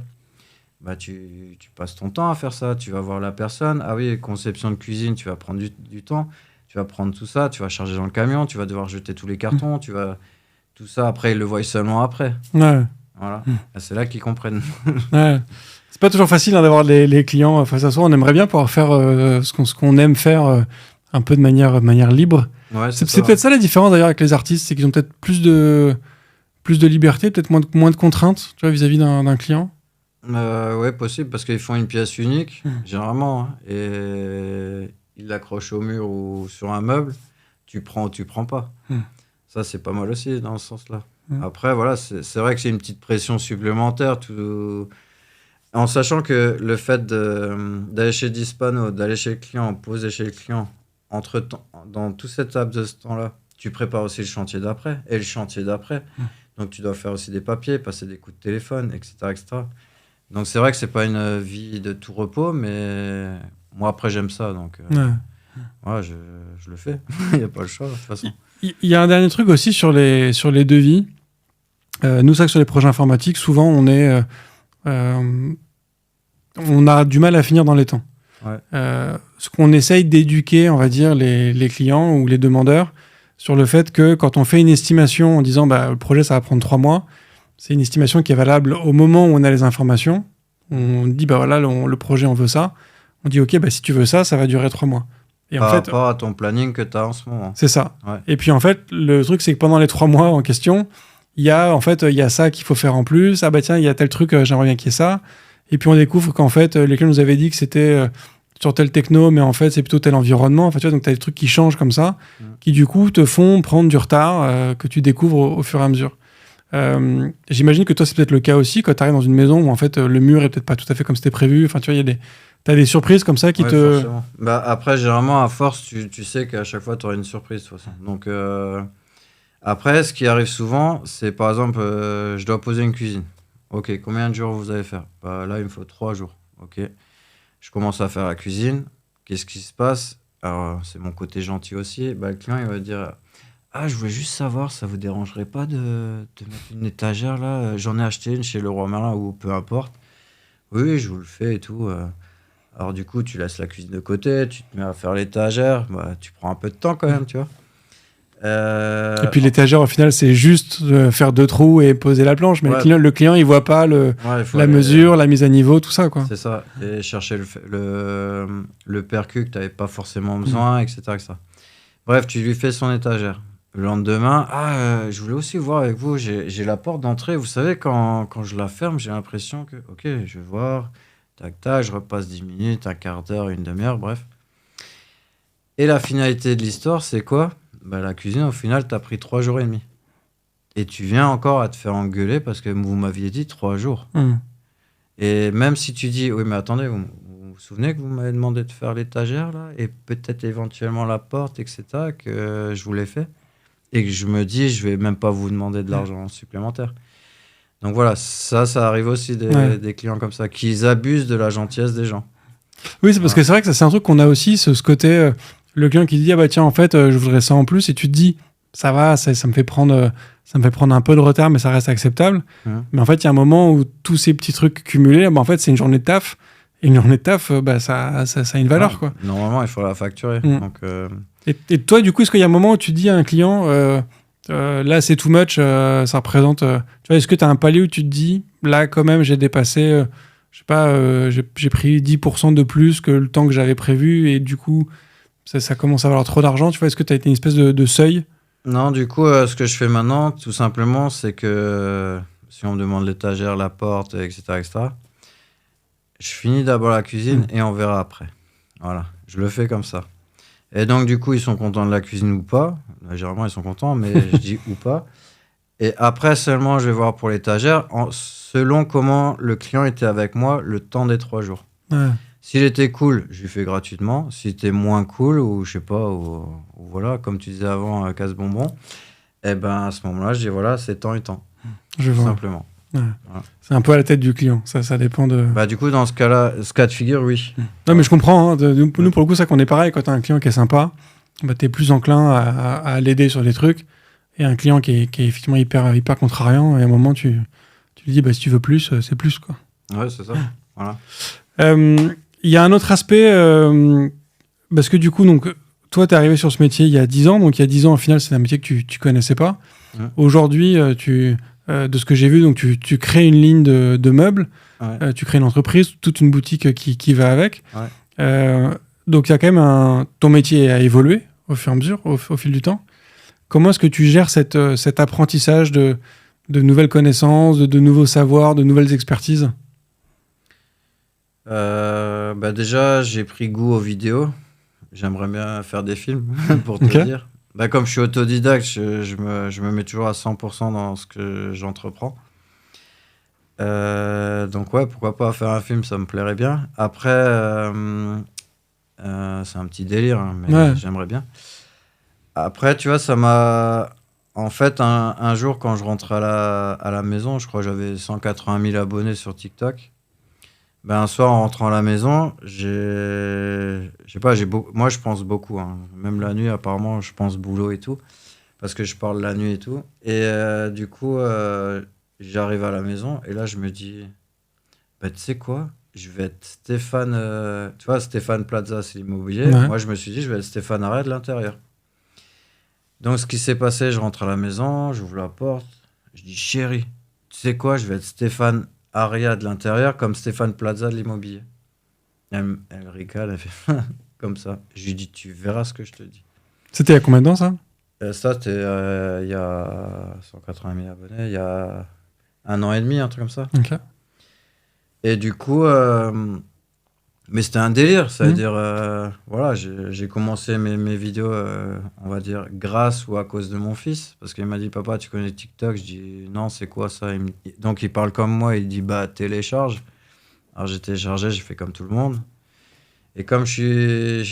bah, tu passes ton temps à faire ça. Tu vas voir la personne. Ah oui, conception de cuisine, tu vas prendre du temps. Tu vas prendre tout ça, tu vas charger dans le camion, tu vas devoir jeter tous les cartons, tout ça, après, ils le voient seulement après. Ouais. Voilà. C'est là qu'ils comprennent. Ouais. C'est pas toujours facile d'avoir les clients face à soi. On aimerait bien pouvoir faire ce qu'on aime faire un peu de manière libre. Ouais, c'est peut-être ça la différence d'ailleurs avec les artistes, c'est qu'ils ont peut-être plus de liberté, peut-être moins de contraintes, tu vois, vis-à-vis d'un client. Ouais, possible, parce qu'ils font une pièce unique, généralement, hein, et ils l'accrochent au mur ou sur un meuble, tu prends ou tu prends pas. Ça, c'est pas mal aussi, dans ce sens-là. Après, voilà, c'est vrai que c'est une petite pression supplémentaire, en sachant que le fait d'aller chez Dispano, d'aller chez le client, poser chez le client, entre-temps, dans toute cette étape de ce temps-là, tu prépares aussi le chantier d'après, et le chantier d'après. Donc, tu dois faire aussi des papiers, passer des coups de téléphone, etc., etc. Donc, c'est vrai que c'est pas une vie de tout repos, mais moi, après, j'aime ça. Donc, ouais, je le fais. Il n'y a pas le choix, de toute façon. Il y a un dernier truc aussi sur les devis. Nous, ça, sur les projets informatiques, souvent, on a du mal à finir dans les temps. Ouais. Ce qu'on essaye d'éduquer, on va dire, les clients ou les demandeurs sur le fait que quand on fait une estimation en disant le projet, ça va prendre 3 mois, c'est une estimation qui est valable au moment où on a les informations. On dit, voilà, le projet, on veut ça. On dit, OK, si tu veux ça, ça va durer 3 mois. Et par rapport à ton planning que tu as en ce moment. C'est ça. Ouais. Et puis, en fait, le truc, c'est que pendant les 3 mois en question, il y a ça qu'il faut faire en plus. Ah tiens, il y a tel truc, j'aimerais bien qu'il y ait ça. Et puis, on découvre qu'en fait, les clients nous avaient dit que c'était sur tel techno, mais en fait, c'est plutôt tel environnement. Enfin, tu vois, donc, tu as des trucs qui changent comme ça, qui, du coup, te font prendre du retard que tu découvres au fur et à mesure. J'imagine que toi, c'est peut-être le cas aussi, quand tu arrives dans une maison où, en fait, le mur est peut-être pas tout à fait comme c'était prévu. Enfin, tu vois, t'as des surprises comme ça qui te... Forcément. Après, généralement, à force, tu sais qu'à chaque fois, tu auras une surprise, de toute façon. Donc, après, ce qui arrive souvent, c'est, par exemple, je dois poser une cuisine. OK, combien de jours vous allez faire ? Là, il me faut 3 jours. OK. Je commence à faire la cuisine. Qu'est-ce qui se passe ? Alors, c'est mon côté gentil aussi. Le client, il va dire... Ah, je voulais juste savoir, ça vous dérangerait pas de mettre une étagère, là ? J'en ai acheté une chez Leroy Merlin ou peu importe. Oui, je vous le fais et tout. Alors, du coup, tu laisses la cuisine de côté, tu te mets à faire l'étagère. Tu prends un peu de temps quand même, tu vois. Et puis l'étagère, au final, c'est juste faire 2 trous et poser la planche. Mais le client, il voit pas la mesure, la mise à niveau, tout ça, quoi. C'est ça. Et chercher le percu que tu n'avais pas forcément besoin, etc., etc. Bref, tu lui fais son étagère. Le lendemain, je voulais aussi voir avec vous, j'ai la porte d'entrée. Vous savez, quand je la ferme, j'ai l'impression que, OK, je vais voir, tac, tac, je repasse 10 minutes, un quart d'heure, une demi-heure, bref. Et la finalité de l'histoire, c'est quoi? La cuisine, au final, t'as pris 3 jours et demi. Et tu viens encore à te faire engueuler parce que vous m'aviez dit 3 jours. Et même si tu dis, oui, mais attendez, vous vous souvenez que vous m'avez demandé de faire l'étagère, là, et peut-être éventuellement la porte, etc., que je vous l'ai fait, et que je me dis, je vais même pas vous demander de l'argent supplémentaire. Donc voilà, ça arrive aussi des clients comme ça, qui abusent de la gentillesse des gens. Oui, c'est parce que c'est vrai que ça, c'est un truc qu'on a aussi, ce côté, le client qui dit, ah bah tiens, en fait, je voudrais ça en plus, et tu te dis, ça va, ça me fait prendre un peu de retard, mais ça reste acceptable. Mais en fait, il y a un moment où tous ces petits trucs cumulés, en fait, c'est une journée de taf. Et une journée de taf, ça a une valeur, quoi. Normalement, il faut la facturer. Donc, et toi, du coup, est-ce qu'il y a un moment où tu dis à un client, là, c'est too much, ça représente... tu vois, est-ce que tu as un palier où tu te dis, là, quand même, j'ai dépassé, je sais pas, j'ai pris 10% de plus que le temps que j'avais prévu, et du coup, ça commence à valoir trop d'argent, tu vois, est-ce que tu as été une espèce de seuil? Non, du coup, ce que je fais maintenant, tout simplement, c'est que si on me demande l'étagère, la porte, etc., je finis d'abord la cuisine et on verra après. Voilà, je le fais comme ça. Et donc, du coup, ils sont contents de la cuisine ou pas. Généralement, ils sont contents, mais je dis ou pas. Et après, seulement, je vais voir pour l'étagère, selon comment le client était avec moi le temps des 3 jours. S'il était cool, je lui fais gratuitement. S'il était moins cool, ou je sais pas, ou voilà, comme tu disais avant, casse-bonbon, et ben à ce moment-là, je dis voilà, c'est temps et temps. Je tout vois. Simplement. Voilà. C'est un peu à la tête du client, ça dépend de... Du coup, dans ce cas-là, ce cas de figure, oui. Non, mais je comprends. Hein, nous, pour le coup, c'est qu'on est pareil. Quand tu as un client qui est sympa, tu es plus enclin à l'aider sur des trucs. Et un client qui est effectivement hyper contrariant, et à un moment, tu lui dis, si tu veux plus, c'est plus, quoi. Ouais, c'est ça. Voilà. Il y a un autre aspect, parce que du coup, donc, toi, tu es arrivé sur ce métier il y a 10 ans. Donc, il y a 10 ans, au final, c'est un métier que tu connaissais pas. Aujourd'hui, de ce que j'ai vu, donc, tu crées une ligne de meubles. Tu crées une entreprise, toute une boutique qui va avec. Donc, il y a quand même ton métier a évolué au fur et à mesure, au fil du temps. Comment est-ce que tu gères cet apprentissage de nouvelles connaissances, de nouveaux savoirs, de nouvelles expertises? Déjà, j'ai pris goût aux vidéos. J'aimerais bien faire des films, pour te dire. Comme je suis autodidacte, je me mets toujours à 100% dans ce que j'entreprends. Donc ouais, pourquoi pas faire un film, ça me plairait bien. Après, c'est un petit délire, hein, mais j'aimerais bien. Après, tu vois, ça m'a... En fait, un jour, quand je rentre à la maison, je crois que j'avais 180 000 abonnés sur TikTok. Un soir, en rentrant à la maison, je sais pas, moi, je pense beaucoup. Hein. Même la nuit, apparemment, je pense boulot et tout. Parce que je parle la nuit et tout. Et du coup, j'arrive à la maison et là, je me dis, tu sais quoi? Je vais être Stéphane... tu vois, Stéphane Plaza, c'est l'immobilier. Moi, je me suis dit, je vais être Stéphane Arrêt de l'intérieur. Donc, ce qui s'est passé, je rentre à la maison, j'ouvre la porte. Je dis, chérie, tu sais quoi? Je vais être Stéphane Aria de l'intérieur comme Stéphane Plaza de l'immobilier. Elle rigole, elle fait comme ça. Je lui dis, tu verras ce que je te dis. C'était il y a combien de temps, ça? Ça, c'était il y a 180 000 abonnés, il y a 1 an et demi, un truc comme ça. Okay. Et du coup, mais c'était un délire, ça veut dire, voilà, j'ai commencé mes vidéos, on va dire, grâce ou à cause de mon fils, parce qu'il m'a dit, papa, tu connais TikTok? Je dis, non, c'est quoi ça? Donc il parle comme moi, il dit, télécharge. Alors j'ai téléchargé, j'ai fait comme tout le monde. Et comme je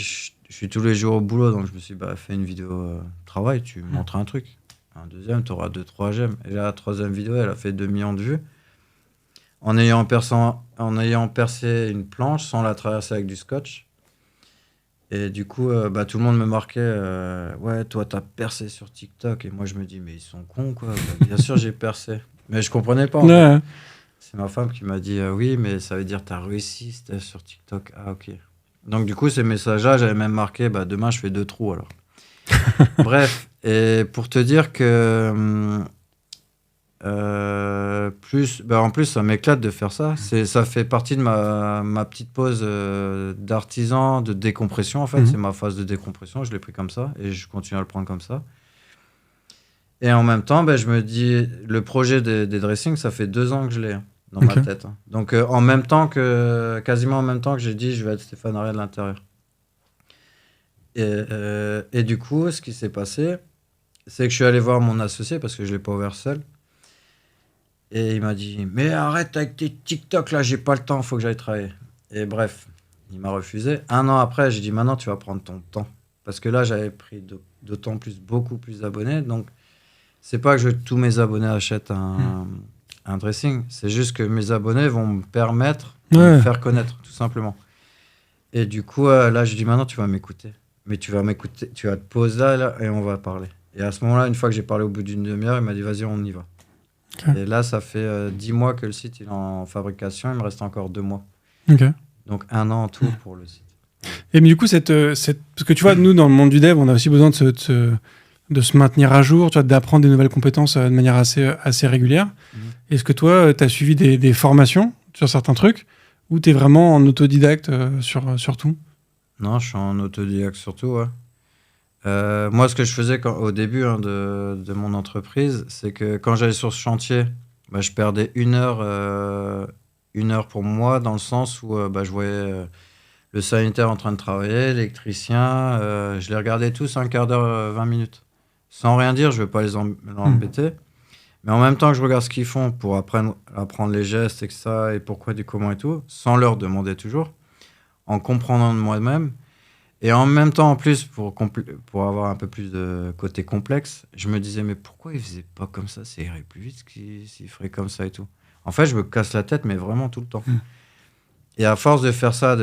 suis tous les jours au boulot, donc je me suis dit, fais une vidéo travail, tu montres un truc. Un deuxième, tu auras 2-3 j'aime. Et là, la troisième vidéo, elle a fait 2 millions de vues. En ayant percé une planche sans la traverser avec du scotch. Et du coup, tout le monde me marquait, ouais, toi, t'as percé sur TikTok. Et moi, je me dis, mais ils sont cons, quoi. Bien sûr, j'ai percé. Mais je comprenais pas. En fait. C'est ma femme qui m'a dit, oui, mais ça veut dire t'as réussi, c'était sur TikTok. Ah, ok. Donc, du coup, ces messages-là, j'avais même marqué, demain, je fais 2 trous, alors. Bref, et pour te dire que... en plus, ça m'éclate de faire ça. Ça fait partie de ma petite pause d'artisan, de décompression, en fait. C'est ma phase de décompression, je l'ai pris comme ça, et je continue à le prendre comme ça. Et en même temps, je me dis, le projet des dressings, ça fait 2 ans que je l'ai dans ma tête. Hein. Donc, quasiment en même temps que j'ai dit, je vais être Stéphane Arrêt de l'intérieur. Et du coup, ce qui s'est passé, c'est que je suis allé voir mon associé parce que je ne l'ai pas ouvert seul. Et il m'a dit, mais arrête avec tes TikTok là, j'ai pas le temps, faut que j'aille travailler. Et bref, il m'a refusé. 1 an après, j'ai dit, maintenant tu vas prendre ton temps. Parce que là, j'avais pris d'autant plus, beaucoup plus d'abonnés. Donc, c'est pas que tous mes abonnés achètent un dressing. C'est juste que mes abonnés vont me permettre de me faire connaître, tout simplement. Et du coup, là, je dis, maintenant tu vas m'écouter. Mais tu vas m'écouter, tu vas te poser là et on va parler. Et à ce moment-là, une fois que j'ai parlé au bout d'une demi-heure, il m'a dit, vas-y, on y va. Okay. Et là, ça fait 10 mois que le site il est en fabrication. Il me reste encore 2 mois. Okay. Donc 1 an en tout pour le site. Et mais du coup, parce que tu vois, nous, dans le monde du dev, on a aussi besoin de se maintenir à jour, tu vois, d'apprendre des nouvelles compétences de manière assez régulière. Est-ce que toi, tu as suivi des formations sur certains trucs ou tu es vraiment en autodidacte sur tout? Non, je suis en autodidacte surtout, ouais. Moi, ce que je faisais au début de mon entreprise, c'est que quand j'allais sur ce chantier, je perdais 1 heure pour moi, dans le sens où je voyais le sanitaire en train de travailler, l'électricien, je les regardais tous 1/4 d'heure, 20 minutes. Sans rien dire, je ne veux pas les embêter. Mais en même temps que je regarde ce qu'ils font pour apprendre les gestes, etc., et pourquoi, du comment et tout, sans leur demander toujours, en comprenant de moi-même. Et en même temps, en plus, pour avoir un peu plus de côté complexe, je me disais, mais pourquoi ils faisaient pas comme ça? Ça irait plus vite s'ils feraient comme ça et tout. En fait, je me casse la tête, mais vraiment tout le temps. Et à force de faire ça,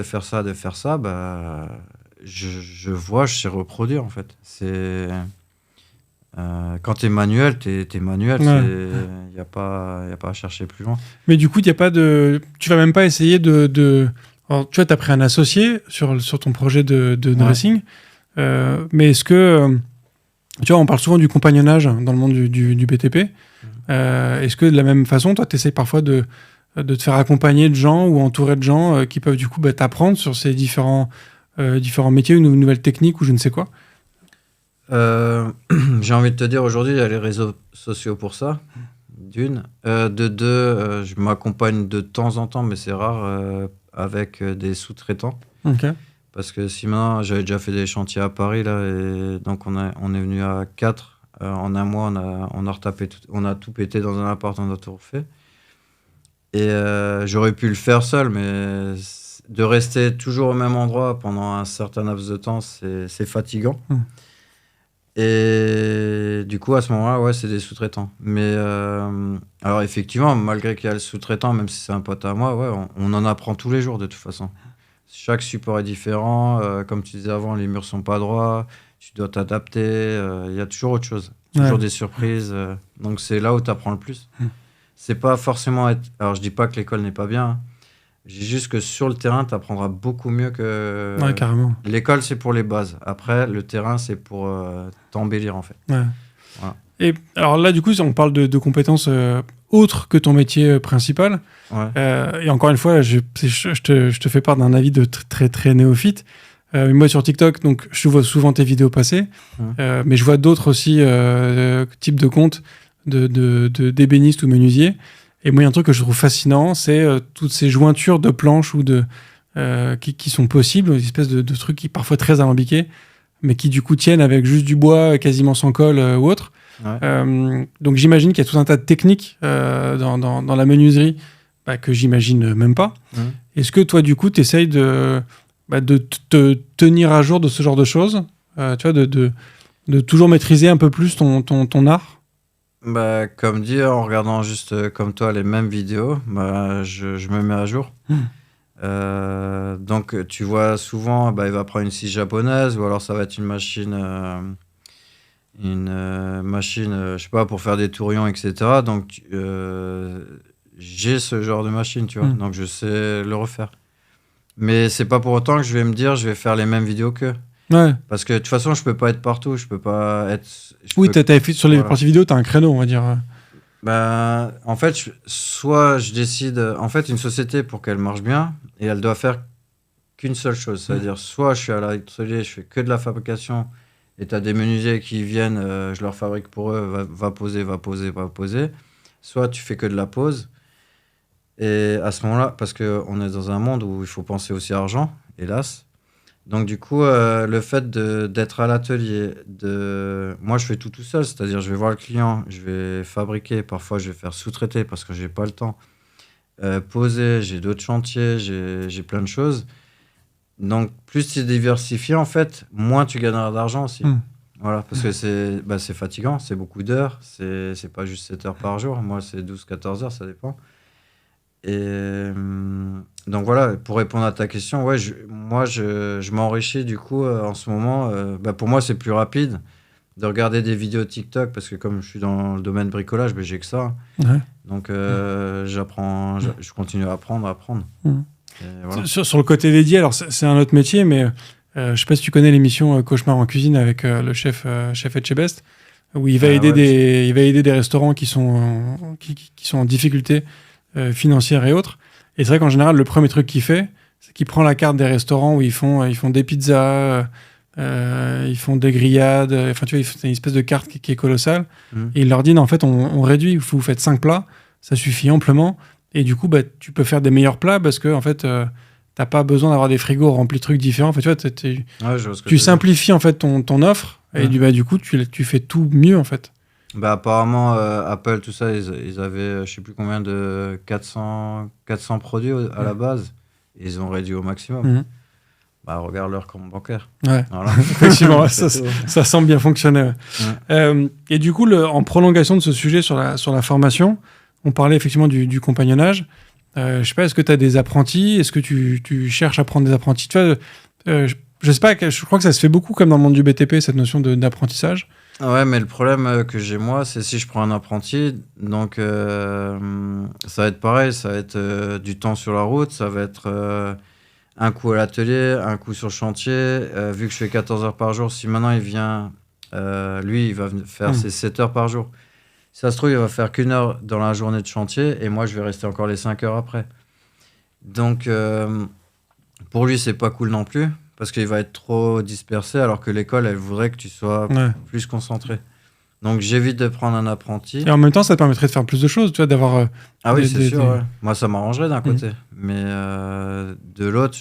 je vois, je sais reproduire, en fait. C'est... quand t'es manuel, t'es manuel. Il n'y a pas à chercher plus loin. Mais du coup, y a pas de... tu vas même pas essayer de... Alors, tu vois, tu as pris un associé sur ton projet de dressing, mais est-ce que... tu vois, on parle souvent du compagnonnage dans le monde du BTP. Est-ce que de la même façon, toi, tu essaies parfois de te faire accompagner de gens ou entourer de gens qui peuvent du coup t'apprendre sur ces différents métiers ou nouvelles techniques ou je ne sais quoi? J'ai envie de te dire, aujourd'hui, il y a les réseaux sociaux pour ça, d'une. De deux, je m'accompagne de temps en temps, mais c'est rare, avec des sous-traitants. Okay. Parce que sinon, j'avais déjà fait des chantiers à Paris, là, et donc on est venu à 4. En 1 mois, on a retapé on a tout pété dans un appart, on a tout refait. Et j'aurais pu le faire seul, mais de rester toujours au même endroit pendant un certain laps de temps, c'est fatigant. Et du coup, à ce moment-là, ouais, c'est des sous-traitants. Mais alors, effectivement, malgré qu'il y a le sous-traitant, même si c'est un pote à moi, ouais, on en apprend tous les jours de toute façon. Chaque support est différent. Comme tu disais avant, les murs sont pas droits. Tu dois t'adapter. Il y a toujours autre chose. Toujours des surprises. Donc, c'est là où tu apprends le plus. C'est pas forcément être... Alors, je dis pas que l'école n'est pas bien. Hein. Je dis juste que sur le terrain, tu apprendras beaucoup mieux que... Ouais, carrément. L'école, c'est pour les bases. Après, le terrain, c'est pour t'embellir, en fait. Ouais. Voilà. Et alors là, du coup, on parle de compétences autres que ton métier principal. Ouais. Et encore une fois, je te fais part d'un avis de très, très néophyte. Moi, sur TikTok, donc, je vois souvent tes vidéos passer. Mais je vois d'autres aussi types de comptes d'ébénistes ou menuisiers. Et moi, il y a un truc que je trouve fascinant, c'est toutes ces jointures de planches ou qui sont possibles, une espèce de trucs qui parfois très alambiqués, mais qui du coup tiennent avec juste du bois quasiment sans colle ou autre. Ouais. Donc j'imagine qu'il y a tout un tas de techniques dans la menuiserie que j'imagine même pas. Est-ce que toi, du coup, tu essayes de te tenir à jour de ce genre de choses, tu vois, de toujours maîtriser un peu plus ton art? Comme dit, en regardant juste comme toi les mêmes vidéos, je me mets à jour. Donc tu vois souvent, il va prendre une scie japonaise ou alors ça va être une machine, je sais pas, pour faire des tourions, etc. Donc j'ai ce genre de machine, tu vois, donc je sais le refaire. Mais c'est pas pour autant que je vais me dire je vais faire les mêmes vidéos qu'eux. Ouais. Parce que de toute façon, je peux pas être partout, je peux pas être... t'avais fait sur les parties vidéo, t'as un créneau, on va dire. En fait, soit je décide... En fait, une société, pour qu'elle marche bien, et elle doit faire qu'une seule chose. C'est-à-dire, soit je suis à l'atelier, je fais que de la fabrication, et t'as des menuisiers qui viennent, je leur fabrique pour eux, va poser. Soit tu fais que de la pose. Et à ce moment-là, parce qu'on est dans un monde où il faut penser aussi à argent, hélas, Donc, du coup, le fait d'être à l'atelier, moi, je fais tout seul, c'est-à-dire je vais voir le client, je vais fabriquer, parfois je vais faire sous-traiter parce que j'ai pas le temps, poser, j'ai d'autres chantiers, j'ai plein de choses. Donc, plus tu es diversifié, en fait, moins tu gagneras d'argent aussi. Voilà, parce que c'est fatigant, c'est beaucoup d'heures, c'est pas juste 7 heures par jour, moi, c'est 12-14 heures, ça dépend. Et donc voilà, pour répondre à ta question, ouais, je m'enrichis du coup en ce moment. Pour moi, c'est plus rapide de regarder des vidéos TikTok parce que comme je suis dans le domaine bricolage, j'ai que ça. Ouais. Donc j'apprends, je continue à apprendre. Voilà. Sur le côté dédié, alors c'est un autre métier, mais je sais pas si tu connais l'émission Cauchemar en cuisine avec le chef Etchebest, où il va aider des restaurants qui sont en difficulté financière et autres. Et c'est vrai qu'en général, le premier truc qu'il fait, c'est qu'il prend la carte des restaurants où ils font des pizzas, ils font des grillades, enfin tu vois, c'est une espèce de carte qui est colossale. Et il leur dit, non, en fait, on réduit, vous faites 5 plats, ça suffit amplement. Et du coup, tu peux faire des meilleurs plats parce que en fait, t'as pas besoin d'avoir des frigos remplis de trucs différents. En fait, tu vois, tu simplifies en fait ton offre et du coup, tu fais tout mieux en fait. Apparemment, Apple, tout ça, ils avaient, je sais plus combien de 400 produits à la base. Et ils ont réduit au maximum. Regarde leur compte bancaire. Ouais, voilà. Effectivement, ça semble bien fonctionner. Ouais. Et du coup, en prolongation de ce sujet sur la formation, on parlait effectivement du compagnonnage. Je sais pas, est-ce que tu as des apprentis ? Est-ce que tu cherches à prendre des apprentis ? Tu vois, je sais pas, je crois que ça se fait beaucoup comme dans le monde du BTP, cette notion d'apprentissage. Ouais, mais le problème que j'ai moi, c'est si je prends un apprenti, donc ça va être pareil, ça va être du temps sur la route, ça va être un coup à l'atelier, un coup sur le chantier. Vu que je fais 14 heures par jour, si maintenant il vient, lui, il va faire ses 7 heures par jour. Si ça se trouve, il va faire qu'1 heure dans la journée de chantier et moi, je vais rester encore les 5 heures après. Donc, pour lui, c'est pas cool non plus. Parce qu'il va être trop dispersé, alors que l'école, elle voudrait que tu sois plus concentré. Donc, j'évite de prendre un apprenti. Et en même temps, ça te permettrait de faire plus de choses, tu vois, d'avoir... oui, c'est sûr. Ouais. Moi, ça m'arrangerait d'un côté. Mais de l'autre,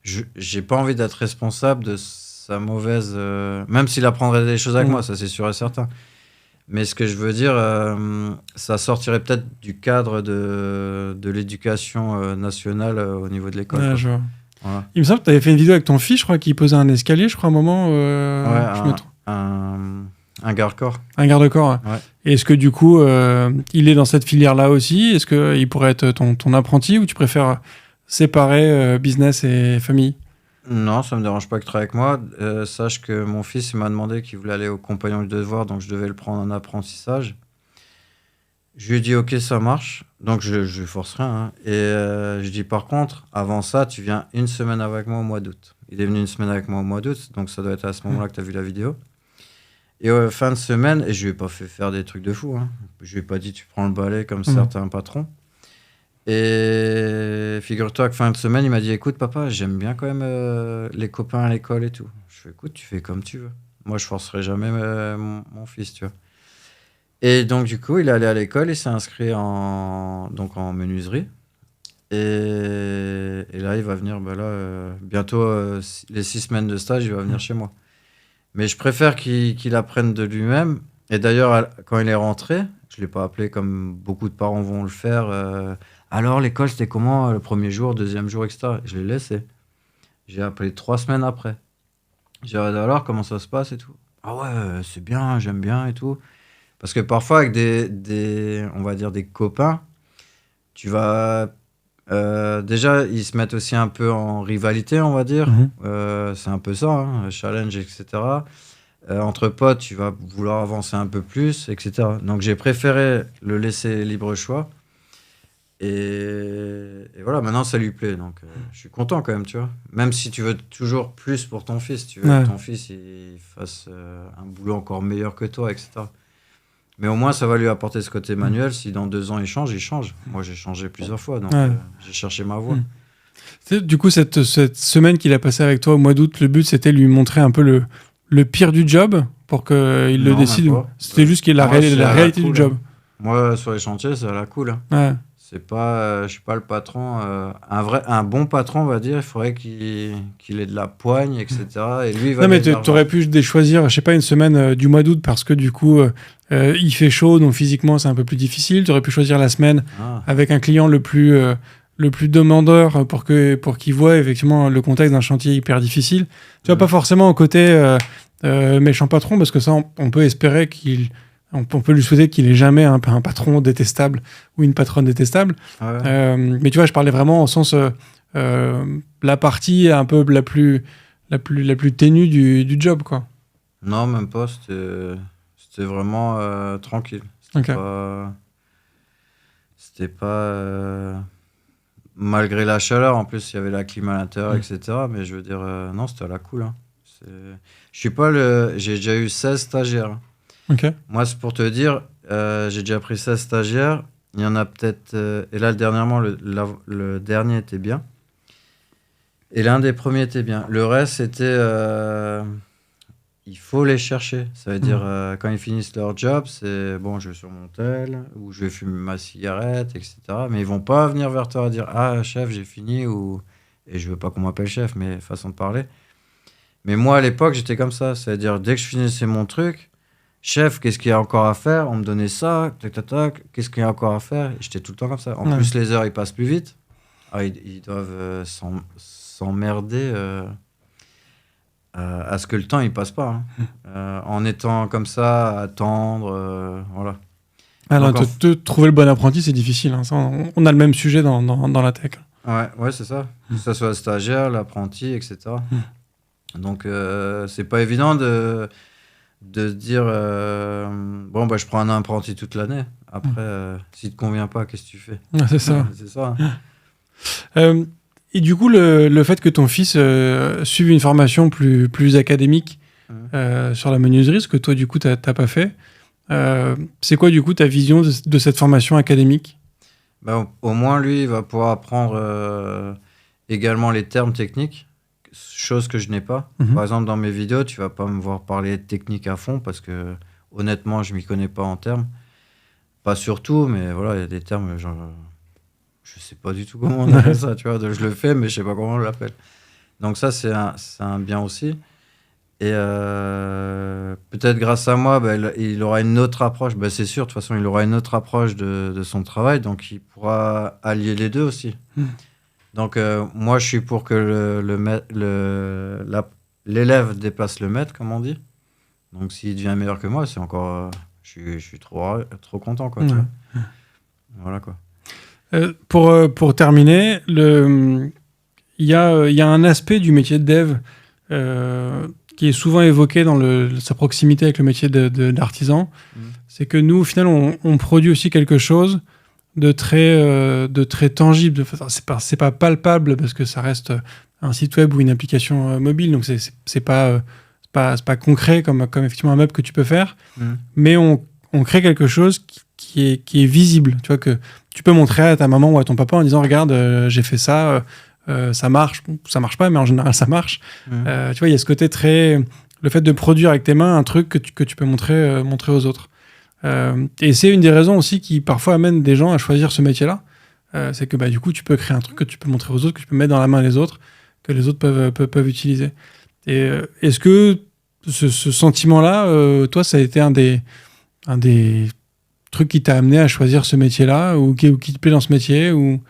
j'ai pas envie d'être responsable de sa mauvaise... Même s'il apprendrait des choses avec moi, ça, c'est sûr et certain. Mais ce que je veux dire, ça sortirait peut-être du cadre de l'éducation nationale au niveau de l'école. Ouais, je vois. Voilà. Il me semble que tu avais fait une vidéo avec ton fils, je crois, qui posait un escalier, je crois, à un moment. Un garde-corps. Un garde-corps. Ouais. Et est-ce que du coup, il est dans cette filière-là aussi ? Est-ce qu'il pourrait être ton apprenti ou tu préfères séparer business et famille ? Non, ça me dérange pas qu'il travaille avec moi. Sache que mon fils il m'a demandé qu'il voulait aller au compagnon du devoir, donc je devais le prendre en apprentissage. Je lui ai dit ok, ça marche, donc je force rien. Hein. Et je dis par contre, avant ça, tu viens 1 semaine avec moi au mois d'août. Il est venu 1 semaine avec moi au mois d'août, donc ça doit être à ce moment-là que tu as vu la vidéo. Et fin de semaine, et je lui ai pas fait faire des trucs de fou. Hein. Je lui ai pas dit tu prends le balai comme certains patrons. Et figure-toi que fin de semaine, il m'a dit écoute papa, j'aime bien quand même les copains à l'école et tout. Je fais écoute, tu fais comme tu veux. Moi, je forcerai jamais mon fils, tu vois. Et donc, du coup, il est allé à l'école, il s'est inscrit en menuiserie. Et là, il va venir, bientôt, les 6 semaines de stage, il va venir chez moi. Mais je préfère qu'il apprenne de lui-même. Et d'ailleurs, quand il est rentré, je ne l'ai pas appelé comme beaucoup de parents vont le faire. Alors, l'école, c'était comment le premier jour, deuxième jour, etc. Je l'ai laissé. J'ai appelé 3 semaines après. J'ai dit alors, comment ça se passe et tout. Ah ouais, c'est bien, j'aime bien et tout. Parce que parfois, avec on va dire des copains, tu vas... déjà, ils se mettent aussi un peu en rivalité, on va dire. C'est un peu ça, hein, challenge, etc. Entre potes, tu vas vouloir avancer un peu plus, etc. Donc, j'ai préféré le laisser libre choix. Et voilà, maintenant, ça lui plaît. Donc, je suis content quand même, tu vois. Même si tu veux toujours plus pour ton fils, tu veux que ton fils il fasse un boulot encore meilleur que toi, etc. Mais au moins, ça va lui apporter ce côté manuel. Si dans 2 ans, il change. Moi, j'ai changé plusieurs fois, donc j'ai cherché ma voie. Du coup, cette semaine qu'il a passée avec toi au mois d'août, le but, c'était de lui montrer un peu le pire du job pour qu'il le décide. C'était juste qu'il y ait la réalité du job. Moi, sur les chantiers, c'est à la cool. Hein. Ouais. Je suis pas le patron. Un bon patron, on va dire, il faudrait qu'il ait de la poigne, etc. Et lui, il va Non, mais gagner de l'argent. t'aurais pu choisir, je sais pas, une semaine du mois d'août parce que du coup, il fait chaud, donc physiquement, c'est un peu plus difficile. T'aurais pu choisir la semaine Ah, avec un client le plus demandeur pour qu'il voit effectivement le contexte d'un chantier hyper difficile. Tu vois, pas forcément au côté méchant patron, parce que ça, on peut espérer on peut lui souhaiter qu'il ait jamais un patron détestable ou une patronne détestable. ouais. Mais tu vois, je parlais vraiment au sens la partie un peu la plus ténue du job, quoi. Non, même pas. C'était vraiment tranquille. Ok. C'était pas malgré la chaleur. En plus, il y avait la clim à l'intérieur, etc. Mais je veux dire, non, c'était à la cool. Hein. Je suis pas J'ai déjà eu 16 stagiaires. Ok. Moi, c'est pour te dire, j'ai déjà pris 16 stagiaires. Il y en a peut-être. Et là, dernièrement, le dernier était bien. Et l'un des premiers était bien. Le reste, c'était. Il faut les chercher. Ça veut dire, quand ils finissent leur job, c'est bon, je vais sur mon tel, ou je vais fumer ma cigarette, etc. Mais ils vont pas venir vers toi et dire ah, chef, j'ai fini, et je veux pas qu'on m'appelle chef, mais façon de parler. Mais moi, à l'époque, j'étais comme ça. C'est-à-dire, dès que je finissais mon truc, chef, qu'est-ce qu'il y a encore à faire? On me donnait ça, tac, tac, tac, qu'est-ce qu'il y a encore à faire? Et j'étais tout le temps comme ça. En plus, les heures, ils passent plus vite. Ah, ils doivent s'emmerder à ce que le temps, il passe pas. Hein. En étant comme ça, à attendre, voilà. Alors, Donc, trouver le bon apprenti, c'est difficile. Hein. Ça, on a le même sujet dans la tech. ouais, c'est ça. Que ce soit le stagiaire, l'apprenti, etc. Donc, c'est pas évident de se dire bon, bah, je prends un apprenti toute l'année. Après, s'il te convient pas, qu'est-ce que tu fais? Ouais, c'est ça. C'est ça. Et du coup, le fait que ton fils suive une formation plus académique sur la menuiserie, ce que toi, du coup, t'as pas fait, c'est quoi, du coup, ta vision de cette formation académique? Bah, au moins, lui, il va pouvoir apprendre également les termes techniques, chose que je n'ai pas. Mhm. Par exemple, dans mes vidéos, tu vas pas me voir parler de technique à fond parce que, honnêtement, je m'y connais pas en termes. Pas sur tout, mais voilà, il y a des termes, genre, je sais pas du tout comment on appelle ça, tu vois. Je le fais, mais je sais pas comment on l'appelle. Donc ça, c'est un bien aussi. Et peut-être grâce à moi, bah, il aura une autre approche. Bah, c'est sûr, de toute façon, il aura une autre approche de son travail, donc il pourra allier les deux aussi. Donc moi, je suis pour que l'élève dépasse le maître, comme on dit. Donc s'il devient meilleur que moi, c'est encore... je suis trop content, quoi. Tu vois. Voilà, quoi. Pour terminer, il y a un aspect du métier de dev qui est souvent évoqué dans sa proximité avec le métier d'artisan. C'est que nous, au final, on produit aussi quelque chose de très tangible. C'est pas palpable parce que ça reste un site web ou une application mobile, donc c'est pas concret comme effectivement un meuble que tu peux faire, mais on crée quelque chose qui est visible. Tu vois, que tu peux montrer à ta maman ou à ton papa en disant regarde, j'ai fait ça, ça marche. Bon, ça marche pas, mais en général ça marche. Tu vois, il y a ce côté le fait de produire avec tes mains un truc que tu peux montrer aux autres. Et c'est une des raisons aussi qui parfois amène des gens à choisir ce métier-là. C'est que du coup tu peux créer un truc que tu peux montrer aux autres, que tu peux mettre dans la main des autres, que les autres peuvent utiliser. Et est-ce que ce sentiment-là, toi, ça a été un des trucs qui t'a amené à choisir ce métier-là, ou qui te plaît dans ce métier, ou...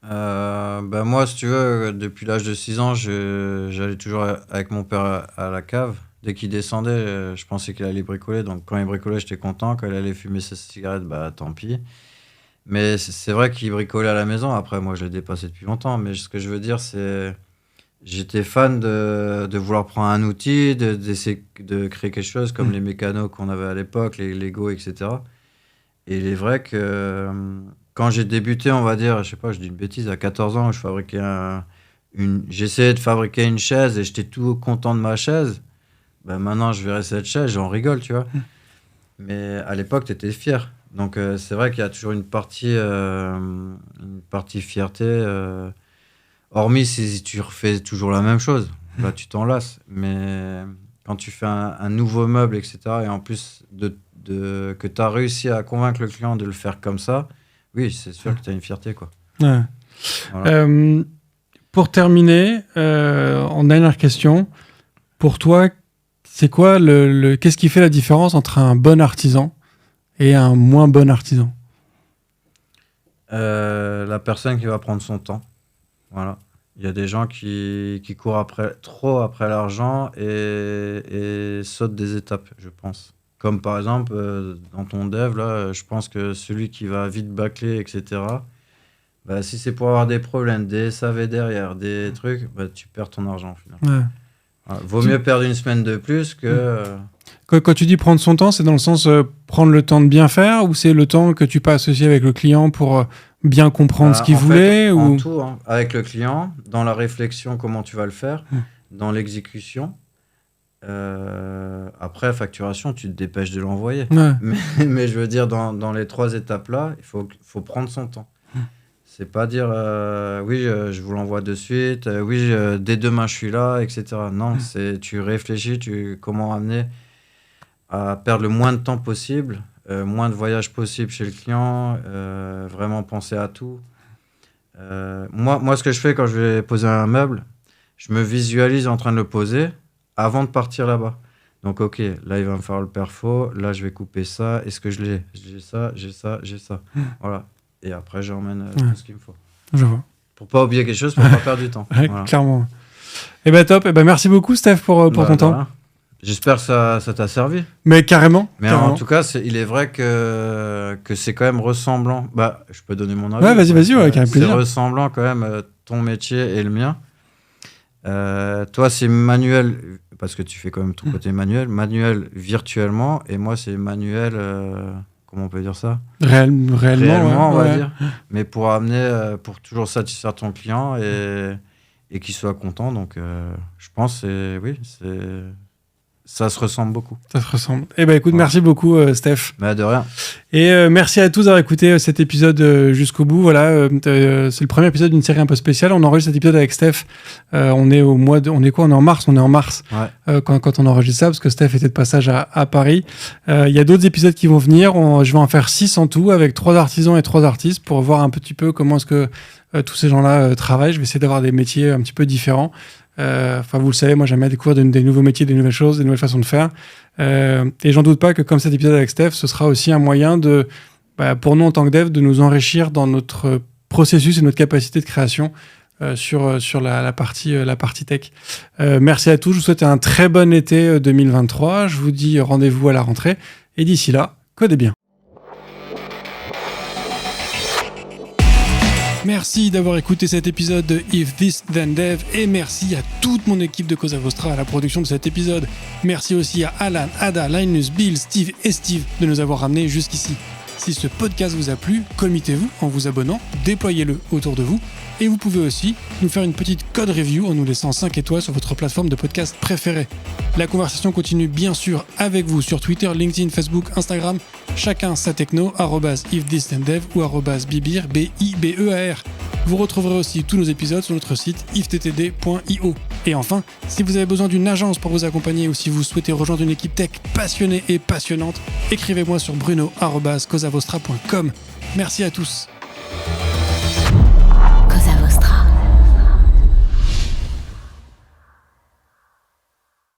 Bah moi, si tu veux, depuis l'âge de 6 ans, j'allais toujours avec mon père à la cave. Dès qu'il descendait, je pensais qu'il allait bricoler. Donc quand il bricolait, j'étais content. Quand il allait fumer sa cigarette, bah tant pis. Mais c'est vrai qu'il bricolait à la maison. Après, moi, je l'ai dépassé depuis longtemps. Mais ce que je veux dire, c'est... J'étais fan de vouloir prendre un outil, d'essayer de créer quelque chose comme les mécanos qu'on avait à l'époque, les Lego, etc. Et il est vrai que quand j'ai débuté, on va dire, je sais pas, je dis une bêtise, à 14 ans, je fabriquais j'essayais de fabriquer une chaise et j'étais tout content de ma chaise. Ben maintenant, je verrais cette chaise, j'en rigole, tu vois. Mais à l'époque, tu étais fier. Donc, c'est vrai qu'il y a toujours une partie fierté. Hormis si tu refais toujours la même chose. Là, tu t'en lasses. Mais quand tu fais un nouveau meuble, etc., et en plus que tu as réussi à convaincre le client de le faire comme ça, oui, c'est sûr que tu as une fierté, quoi. Ouais. Voilà. Pour terminer, en dernière question, pour toi, c'est quoi qu'est-ce qui fait la différence entre un bon artisan et un moins bon artisan? La personne qui va prendre son temps. Voilà. Il y a des gens qui courent trop après l'argent et sautent des étapes, je pense. Comme par exemple, dans ton dev, là, je pense que celui qui va vite bâcler, etc., bah, si c'est pour avoir des problèmes, des SAV derrière, des trucs, bah, tu perds ton argent, finalement. Ouais. Voilà. Vaut mieux perdre une semaine de plus que... Quand tu dis prendre son temps, c'est dans le sens prendre le temps de bien faire, ou c'est le temps que tu passes aussi avec le client pour bien comprendre ce qu'il voulait en ou... tout, hein, avec le client, dans la réflexion, comment tu vas le faire, dans l'exécution. Après, facturation, tu te dépêches de l'envoyer. Ouais. Mais je veux dire, dans les 3 étapes-là, il faut prendre son temps. C'est pas dire oui, je vous l'envoie de suite, oui, dès demain je suis là, etc. Non, tu réfléchis, comment amener à perdre le moins de temps possible, moins de voyages possible chez le client, vraiment penser à tout. Moi, ce que je fais quand je vais poser un meuble, je me visualise en train de le poser avant de partir là-bas. Donc, ok, là, il va me faire le perfo, là, je vais couper ça, est-ce que je l'ai ? J'ai ça. Voilà. Et après, j'emmène tout ce qu'il me faut. Je vois. Pour pas oublier quelque chose, pour pas perdre du temps. Ouais, voilà. Clairement. Eh ben top. Eh ben merci beaucoup, Steph, pour ton temps. Voilà. J'espère que ça t'a servi. Mais carrément. Mais en tout cas, il est vrai que c'est quand même ressemblant. Bah, je peux donner mon avis. Ouais, vas-y, ouais, avec plaisir. C'est ressemblant quand même, ton métier et le mien. Toi, c'est manuel, parce que tu fais quand même ton côté manuel virtuellement, et moi, c'est manuel, comment on peut dire ça ? Réellement, on va dire. Mais pour amener, pour toujours satisfaire ton client et qu'il soit content. Donc, je pense que ça se ressemble beaucoup. Ça se ressemble. Eh ben écoute, merci beaucoup, Steph. Bah, de rien. Et merci à tous d'avoir écouté cet épisode jusqu'au bout. Voilà, c'est le premier épisode d'une série un peu spéciale. On enregistre cet épisode avec Steph. On est on est quoi ? On est en mars. Ouais. Quand on enregistre ça, parce que Steph était de passage à Paris. Il y a d'autres épisodes qui vont venir. Je vais en faire 6 en tout, avec 3 artisans et 3 artistes, pour voir un petit peu comment est-ce que tous ces gens-là travaillent. Je vais essayer d'avoir des métiers un petit peu différents. Enfin, vous le savez, moi j'aime bien découvrir des nouveaux métiers, des nouvelles choses, des nouvelles façons de faire. Et j'en doute pas que comme cet épisode avec Steph, ce sera aussi un moyen pour nous en tant que dev, de nous enrichir dans notre processus et notre capacité de création sur la partie tech. Merci à tous. Je vous souhaite un très bon été 2023. Je vous dis rendez-vous à la rentrée. Et d'ici là, codez bien. Merci d'avoir écouté cet épisode de If This Then Dev et merci à toute mon équipe de Cosa Vostra à la production de cet épisode. Merci aussi à Alan, Ada, Linus, Bill, Steve et Steve de nous avoir ramenés jusqu'ici. Si ce podcast vous a plu, committez-vous en vous abonnant, déployez-le autour de vous et vous pouvez aussi nous faire une petite code review en nous laissant 5 étoiles sur votre plateforme de podcast préférée. La conversation continue bien sûr avec vous sur Twitter, LinkedIn, Facebook, Instagram, chacun sa techno, @ifthisdendev ou @bibir, BIBEAR. Vous retrouverez aussi tous nos épisodes sur notre site ifttt.io. Et enfin, si vous avez besoin d'une agence pour vous accompagner ou si vous souhaitez rejoindre une équipe tech passionnée et passionnante, écrivez-moi sur bruno@cosavostra.com. Merci à tous.